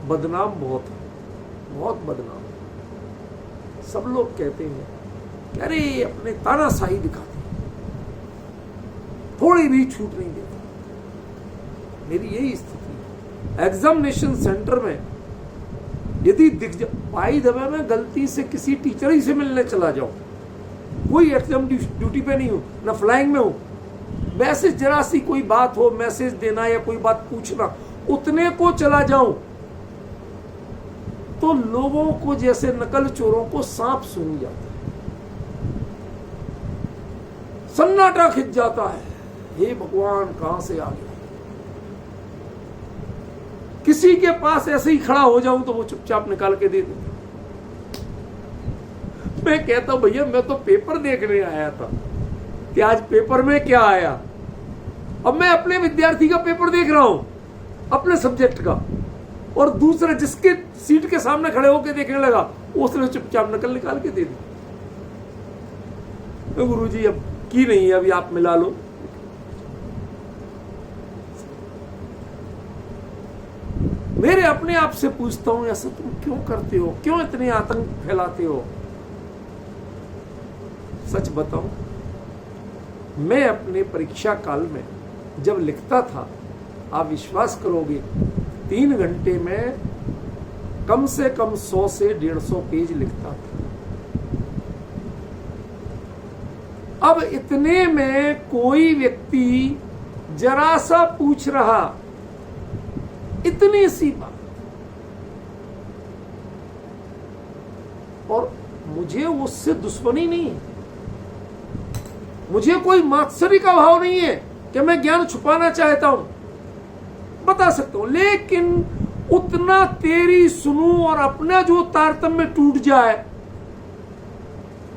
बदनाम बहुत बदनाम। सब लोग कहते हैं कि अरे अपने तानाशाही दिखाते, थोड़ी भी छूट नहीं देता। मेरी यही स्थिति है। एग्जामिनेशन सेंटर में यदि दिख जाए, बाई दबे मैं गलती से किसी टीचर ही से मिलने चला जाऊं, कोई एग्जाम ड्यूटी पे नहीं हूं, ना फ्लाइंग में हूं, वैसे जरा सी कोई बात हो, मैसेज देना या कोई बात पूछना, उतने को चला जाऊं तो लोगों को जैसे नकल चोरों को सांप सूंघ जाता है, सन्नाटा खिंच जाता है। हे भगवान, कहां से आ गया। किसी के पास ऐसे ही खड़ा हो जाऊं तो वो चुपचाप निकाल के दे देता। मैं कहता हूं भैया मैं तो पेपर देखने आया था कि आज पेपर में क्या आया। अब मैं अपने विद्यार्थी का पेपर देख रहा हूं, अपने सब्जेक्ट का, और दूसरे जिसके सीट के सामने खड़े होकर देखने लगा, उसने चुपचाप नकल निकाल के दे दी। तो गुरुजी अब की नहीं है, अभी आप मिला लो। मेरे अपने आप से पूछता हूं, ऐसा तुम क्यों करते हो, क्यों इतने आतंक फैलाते हो। सच बताऊं, मैं अपने परीक्षा काल में जब लिखता था, आप विश्वास करोगे 3 घंटे में कम से कम 100 से 150 पेज लिखता था। अब इतने में कोई व्यक्ति जरा सा पूछ रहा, इतनी सी बात, और मुझे उससे दुश्मनी नहीं है, मुझे कोई मात्सर्य का भाव नहीं है कि मैं ज्ञान छुपाना चाहता हूं, बता सकता हूं, लेकिन उतना तेरी सुनूं और अपना जो तारतम्य टूट जाए,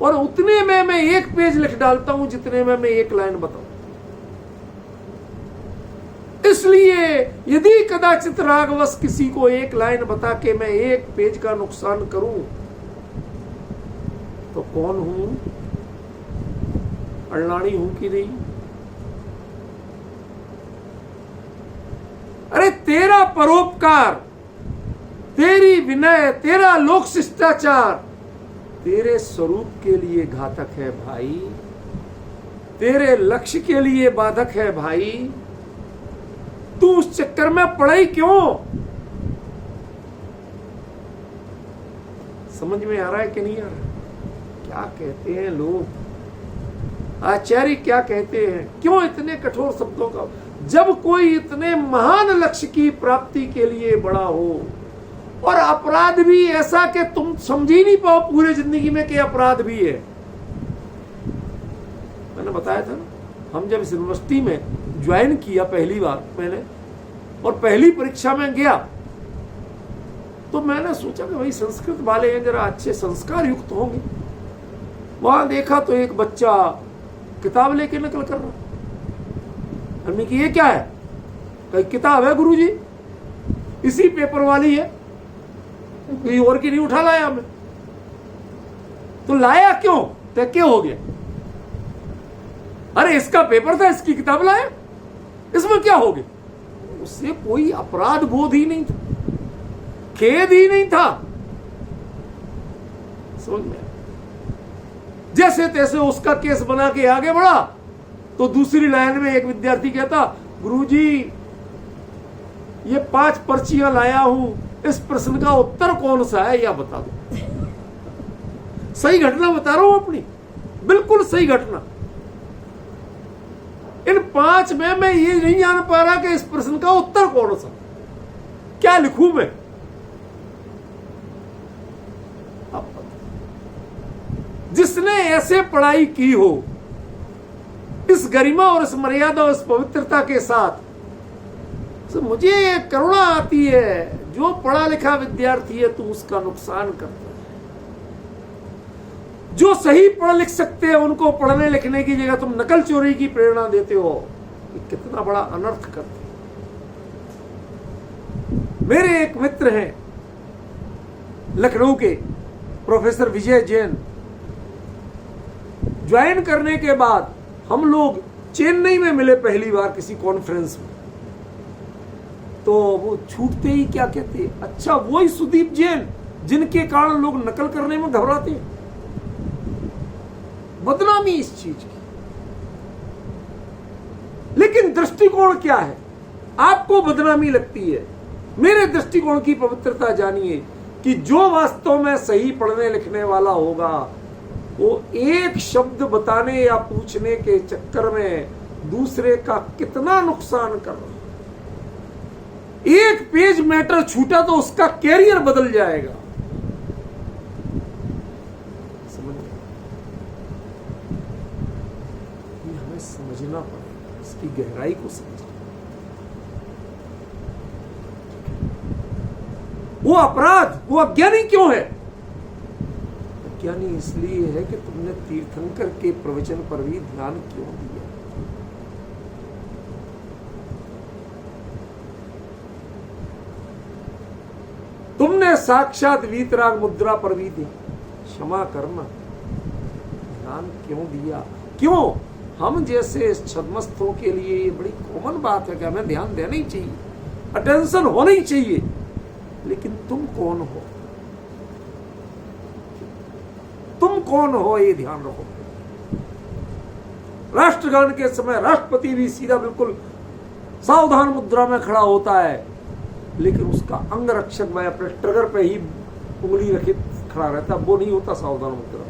और उतने में मैं 1 पेज लिख डालता हूं जितने में मैं 1 लाइन बताऊं। इसलिए यदि कदाचित रागवश किसी को 1 लाइन बता के मैं 1 पेज का नुकसान करूं तो कौन हूं, अड़लाणी हूं कि नहीं। अरे तेरा परोपकार, तेरी विनय, तेरा लोक शिष्टाचार तेरे स्वरूप के लिए घातक है भाई, तेरे लक्ष्य के लिए बाधक है भाई। तू उस चक्कर में पढ़ाई क्यों। समझ में आ रहा है कि नहीं आ रहा। क्या कहते हैं लोग, आचार्य क्या कहते हैं, क्यों इतने कठोर शब्दों का। जब कोई इतने महान लक्ष्य की प्राप्ति के लिए बड़ा हो, और अपराध भी ऐसा कि तुम समझ ही नहीं पाओ पूरे जिंदगी में कि अपराध भी है। मैंने बताया था ना, हम जब इस यूनिवर्सिटी में ज्वाइन किया पहली बार मैंने, और पहली परीक्षा में गया, तो मैंने सोचा कि भाई संस्कृत वाले हैं, जरा अच्छे संस्कार युक्त होंगे। वहां देखा तो एक बच्चा किताब लेके नकल कर रहा। हमने कि ये क्या है, कई किताब है गुरुजी, इसी पेपर वाली है, कोई और की नहीं उठा लाया मैं। तो लाया क्यों, तो क्या हो गया। अरे इसका पेपर था, इसकी किताब लाया, इसमें क्या हो गया। उससे कोई अपराध बोध ही नहीं था, खेद ही नहीं था। समझ में, जैसे तैसे उसका केस बना के आगे बढ़ा, तो दूसरी लाइन में एक विद्यार्थी कहता, गुरुजी ये 5 पर्चियां लाया हूं, इस प्रश्न का उत्तर कौन सा है या बता दो। सही घटना बता रहा हूं अपनी, बिल्कुल सही घटना। इन 5 में मैं ये नहीं जान पा रहा कि इस प्रश्न का उत्तर कौन सा, क्या लिखूं मैं। जिसने ऐसे पढ़ाई की हो, इस गरिमा और इस मर्यादा और इस पवित्रता के साथ, तो मुझे करुणा आती है। जो पढ़ा लिखा विद्यार्थी है, तू उसका नुकसान करता है। जो सही पढ़ लिख सकते हैं, उनको पढ़ने लिखने की जगह तुम नकल चोरी की प्रेरणा देते हो, कितना बड़ा अनर्थ करते हो। मेरे एक मित्र हैं लखनऊ के, प्रोफेसर विजय जैन। ज्वाइन करने के बाद हम लोग चेन्नई में मिले पहली बार किसी कॉन्फ्रेंस में, तो वो छूटते ही क्या कहते, अच्छा वही सुदीप जैन जिनके कारण लोग नकल करने में घबराते हैं। बदनामी इस चीज की। लेकिन दृष्टिकोण क्या है? आपको बदनामी लगती है, मेरे दृष्टिकोण की पवित्रता जानिए कि जो वास्तव में सही पढ़ने लिखने वाला होगा वो एक शब्द बताने या पूछने के चक्कर में दूसरे का कितना नुकसान कर रहा है। एक पेज मैटर छूटा तो उसका कैरियर बदल जाएगा। समझ ये हमें समझना पड़ेगा, इसकी गहराई को समझना। वो अपराध, वो अज्ञानी क्यों है? अज्ञानी इसलिए है कि तुमने तीर्थंकर के प्रवचन पर भी ध्यान क्यों दिया। तुमने साक्षात वीतराग मुद्रा पर भी दी, क्षमा करना, ध्यान क्यों दिया? क्यों? हम जैसे छद्मस्थों के लिए ये बड़ी कॉमन बात है कि हमें ध्यान देना ही चाहिए, अटेंशन होना ही चाहिए। लेकिन तुम कौन हो? तुम कौन हो ये ध्यान रखो। राष्ट्रगान के समय राष्ट्रपति भी सीधा बिल्कुल सावधान मुद्रा में खड़ा होता है, लेकिन उसका अंगरक्षक भाई अपने ट्रिगर पे ही उंगली रखे खड़ा रहता, वो नहीं होता सावधान मुद्रा।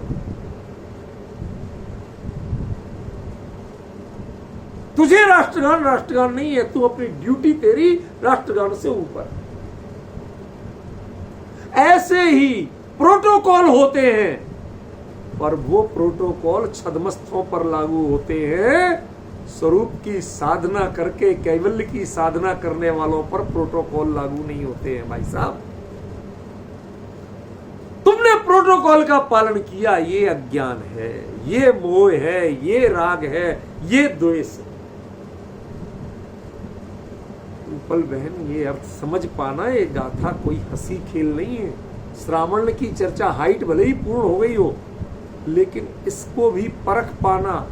तुझे राष्ट्रगान नहीं है, तू अपनी ड्यूटी तेरी राष्ट्रगान से ऊपर। ऐसे ही प्रोटोकॉल होते हैं, पर वो प्रोटोकॉल छद्मस्थों पर लागू होते हैं। स्वरूप की साधना करके कैवल्य की साधना करने वालों पर प्रोटोकॉल लागू नहीं होते हैं। भाई साहब, तुमने प्रोटोकॉल का पालन किया, ये अज्ञान है, ये मोह है, ये राग है, ये द्वेष है। उपल बहन, ये अर्थ समझ पाना, ये गाथा कोई हंसी खेल नहीं है। श्रावण की चर्चा हाइट भले ही पूर्ण हो गई हो, लेकिन इसको भी परख पाना,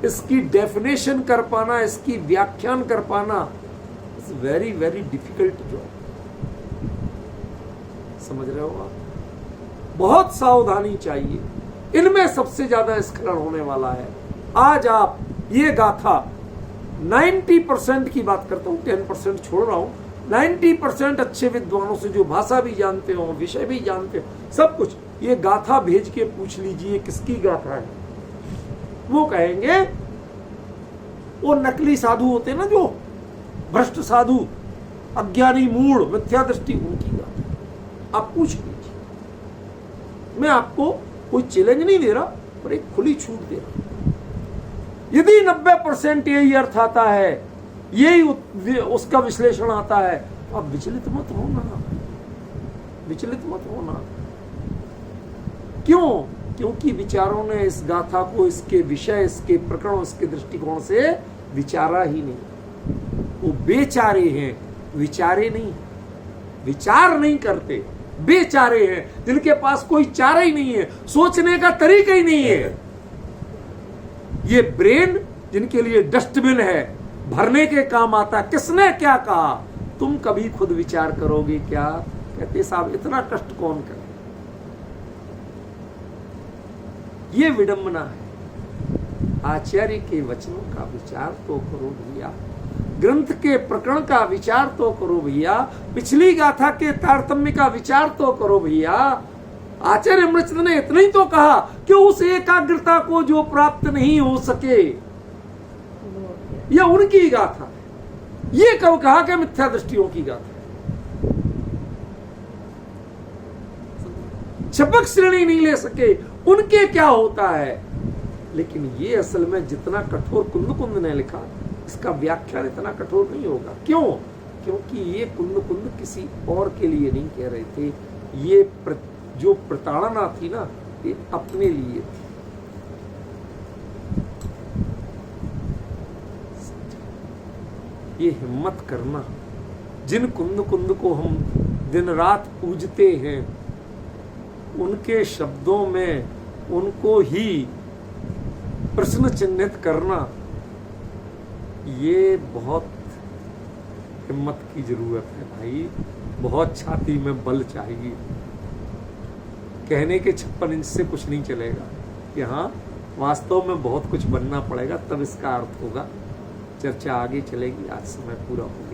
इसकी डेफिनेशन कर पाना, इसकी व्याख्यान कर पाना is very very difficult job. समझ रहे हो आप? बहुत सावधानी चाहिए। इनमें सबसे ज्यादा स्खलन होने वाला है। आज आप ये गाथा 90% की बात करता हूं, 10% छोड़ रहा हूं। 90% अच्छे विद्वानों से जो भाषा भी जानते हो, विषय भी जानते हो, सब कुछ, ये गाथा भेज के पूछ लीजिए किसकी गाथा है। वो कहेंगे वो नकली साधु होते हैं ना, जो भ्रष्ट साधु, अज्ञानी, मूढ़, मिथ्या दृष्टि, उनकी गाथा। आप पूछ लीजिए। मैं आपको कोई चैलेंज नहीं दे रहा, पर एक खुली छूट दे रहा। यदि 90% यही अर्थ आता है, यही उसका विश्लेषण आता है, तो आप विचलित मत होना, विचलित मत होना। क्यों? क्योंकि विचारों ने इस गाथा को इसके विषय, इसके प्रकरण, इसके दृष्टिकोण से विचारा ही नहीं। वो बेचारे हैं, विचारे नहीं, विचार नहीं करते, बेचारे हैं, जिनके पास कोई चारा ही नहीं है, सोचने का तरीका ही नहीं है। ये ब्रेन जिनके लिए डस्टबिन है, भरने के काम आता, किसने क्या कहा? तुम कभी खुद विचार करोगे क्या? कहते साहब इतना कष्ट कौन करे? ये विडंबना है। आचार्य के वचनों का विचार तो करो भैया, ग्रंथ के प्रकरण का विचार तो करो भैया, पिछली गाथा के तारतम्य का विचार तो करो भैया। आचार्य अमृतचंद ने इतना ही तो कहा कि उस एकाग्रता को जो प्राप्त नहीं हो सके, यह उनकी गाथा है। ये कब कहा कि मिथ्या दृष्टियों की गाथा? छपक श्रेणी नहीं ले सके, उनके क्या होता है? लेकिन ये असल में जितना कठोर कुंद कुंद ने लिखा, इसका व्याख्यान इतना कठोर नहीं होगा। क्यों? क्योंकि ये कुंद कुंद किसी और के लिए नहीं कह रहे थे। ये जो प्रताड़ना थी ना, ये अपने लिए थी। ये हिम्मत करना, जिन कुंद कुंद को हम दिन रात पूजते हैं, उनके शब्दों में उनको ही प्रश्न चिन्हित करना, ये बहुत हिम्मत की जरूरत है भाई, बहुत छाती में बल चाहिए। कहने के 56 इंच से कुछ नहीं चलेगा, कि हाँ वास्तव में बहुत कुछ बनना पड़ेगा, तब इसका अर्थ होगा। चर्चा आगे चलेगी, आज समय पूरा होगा।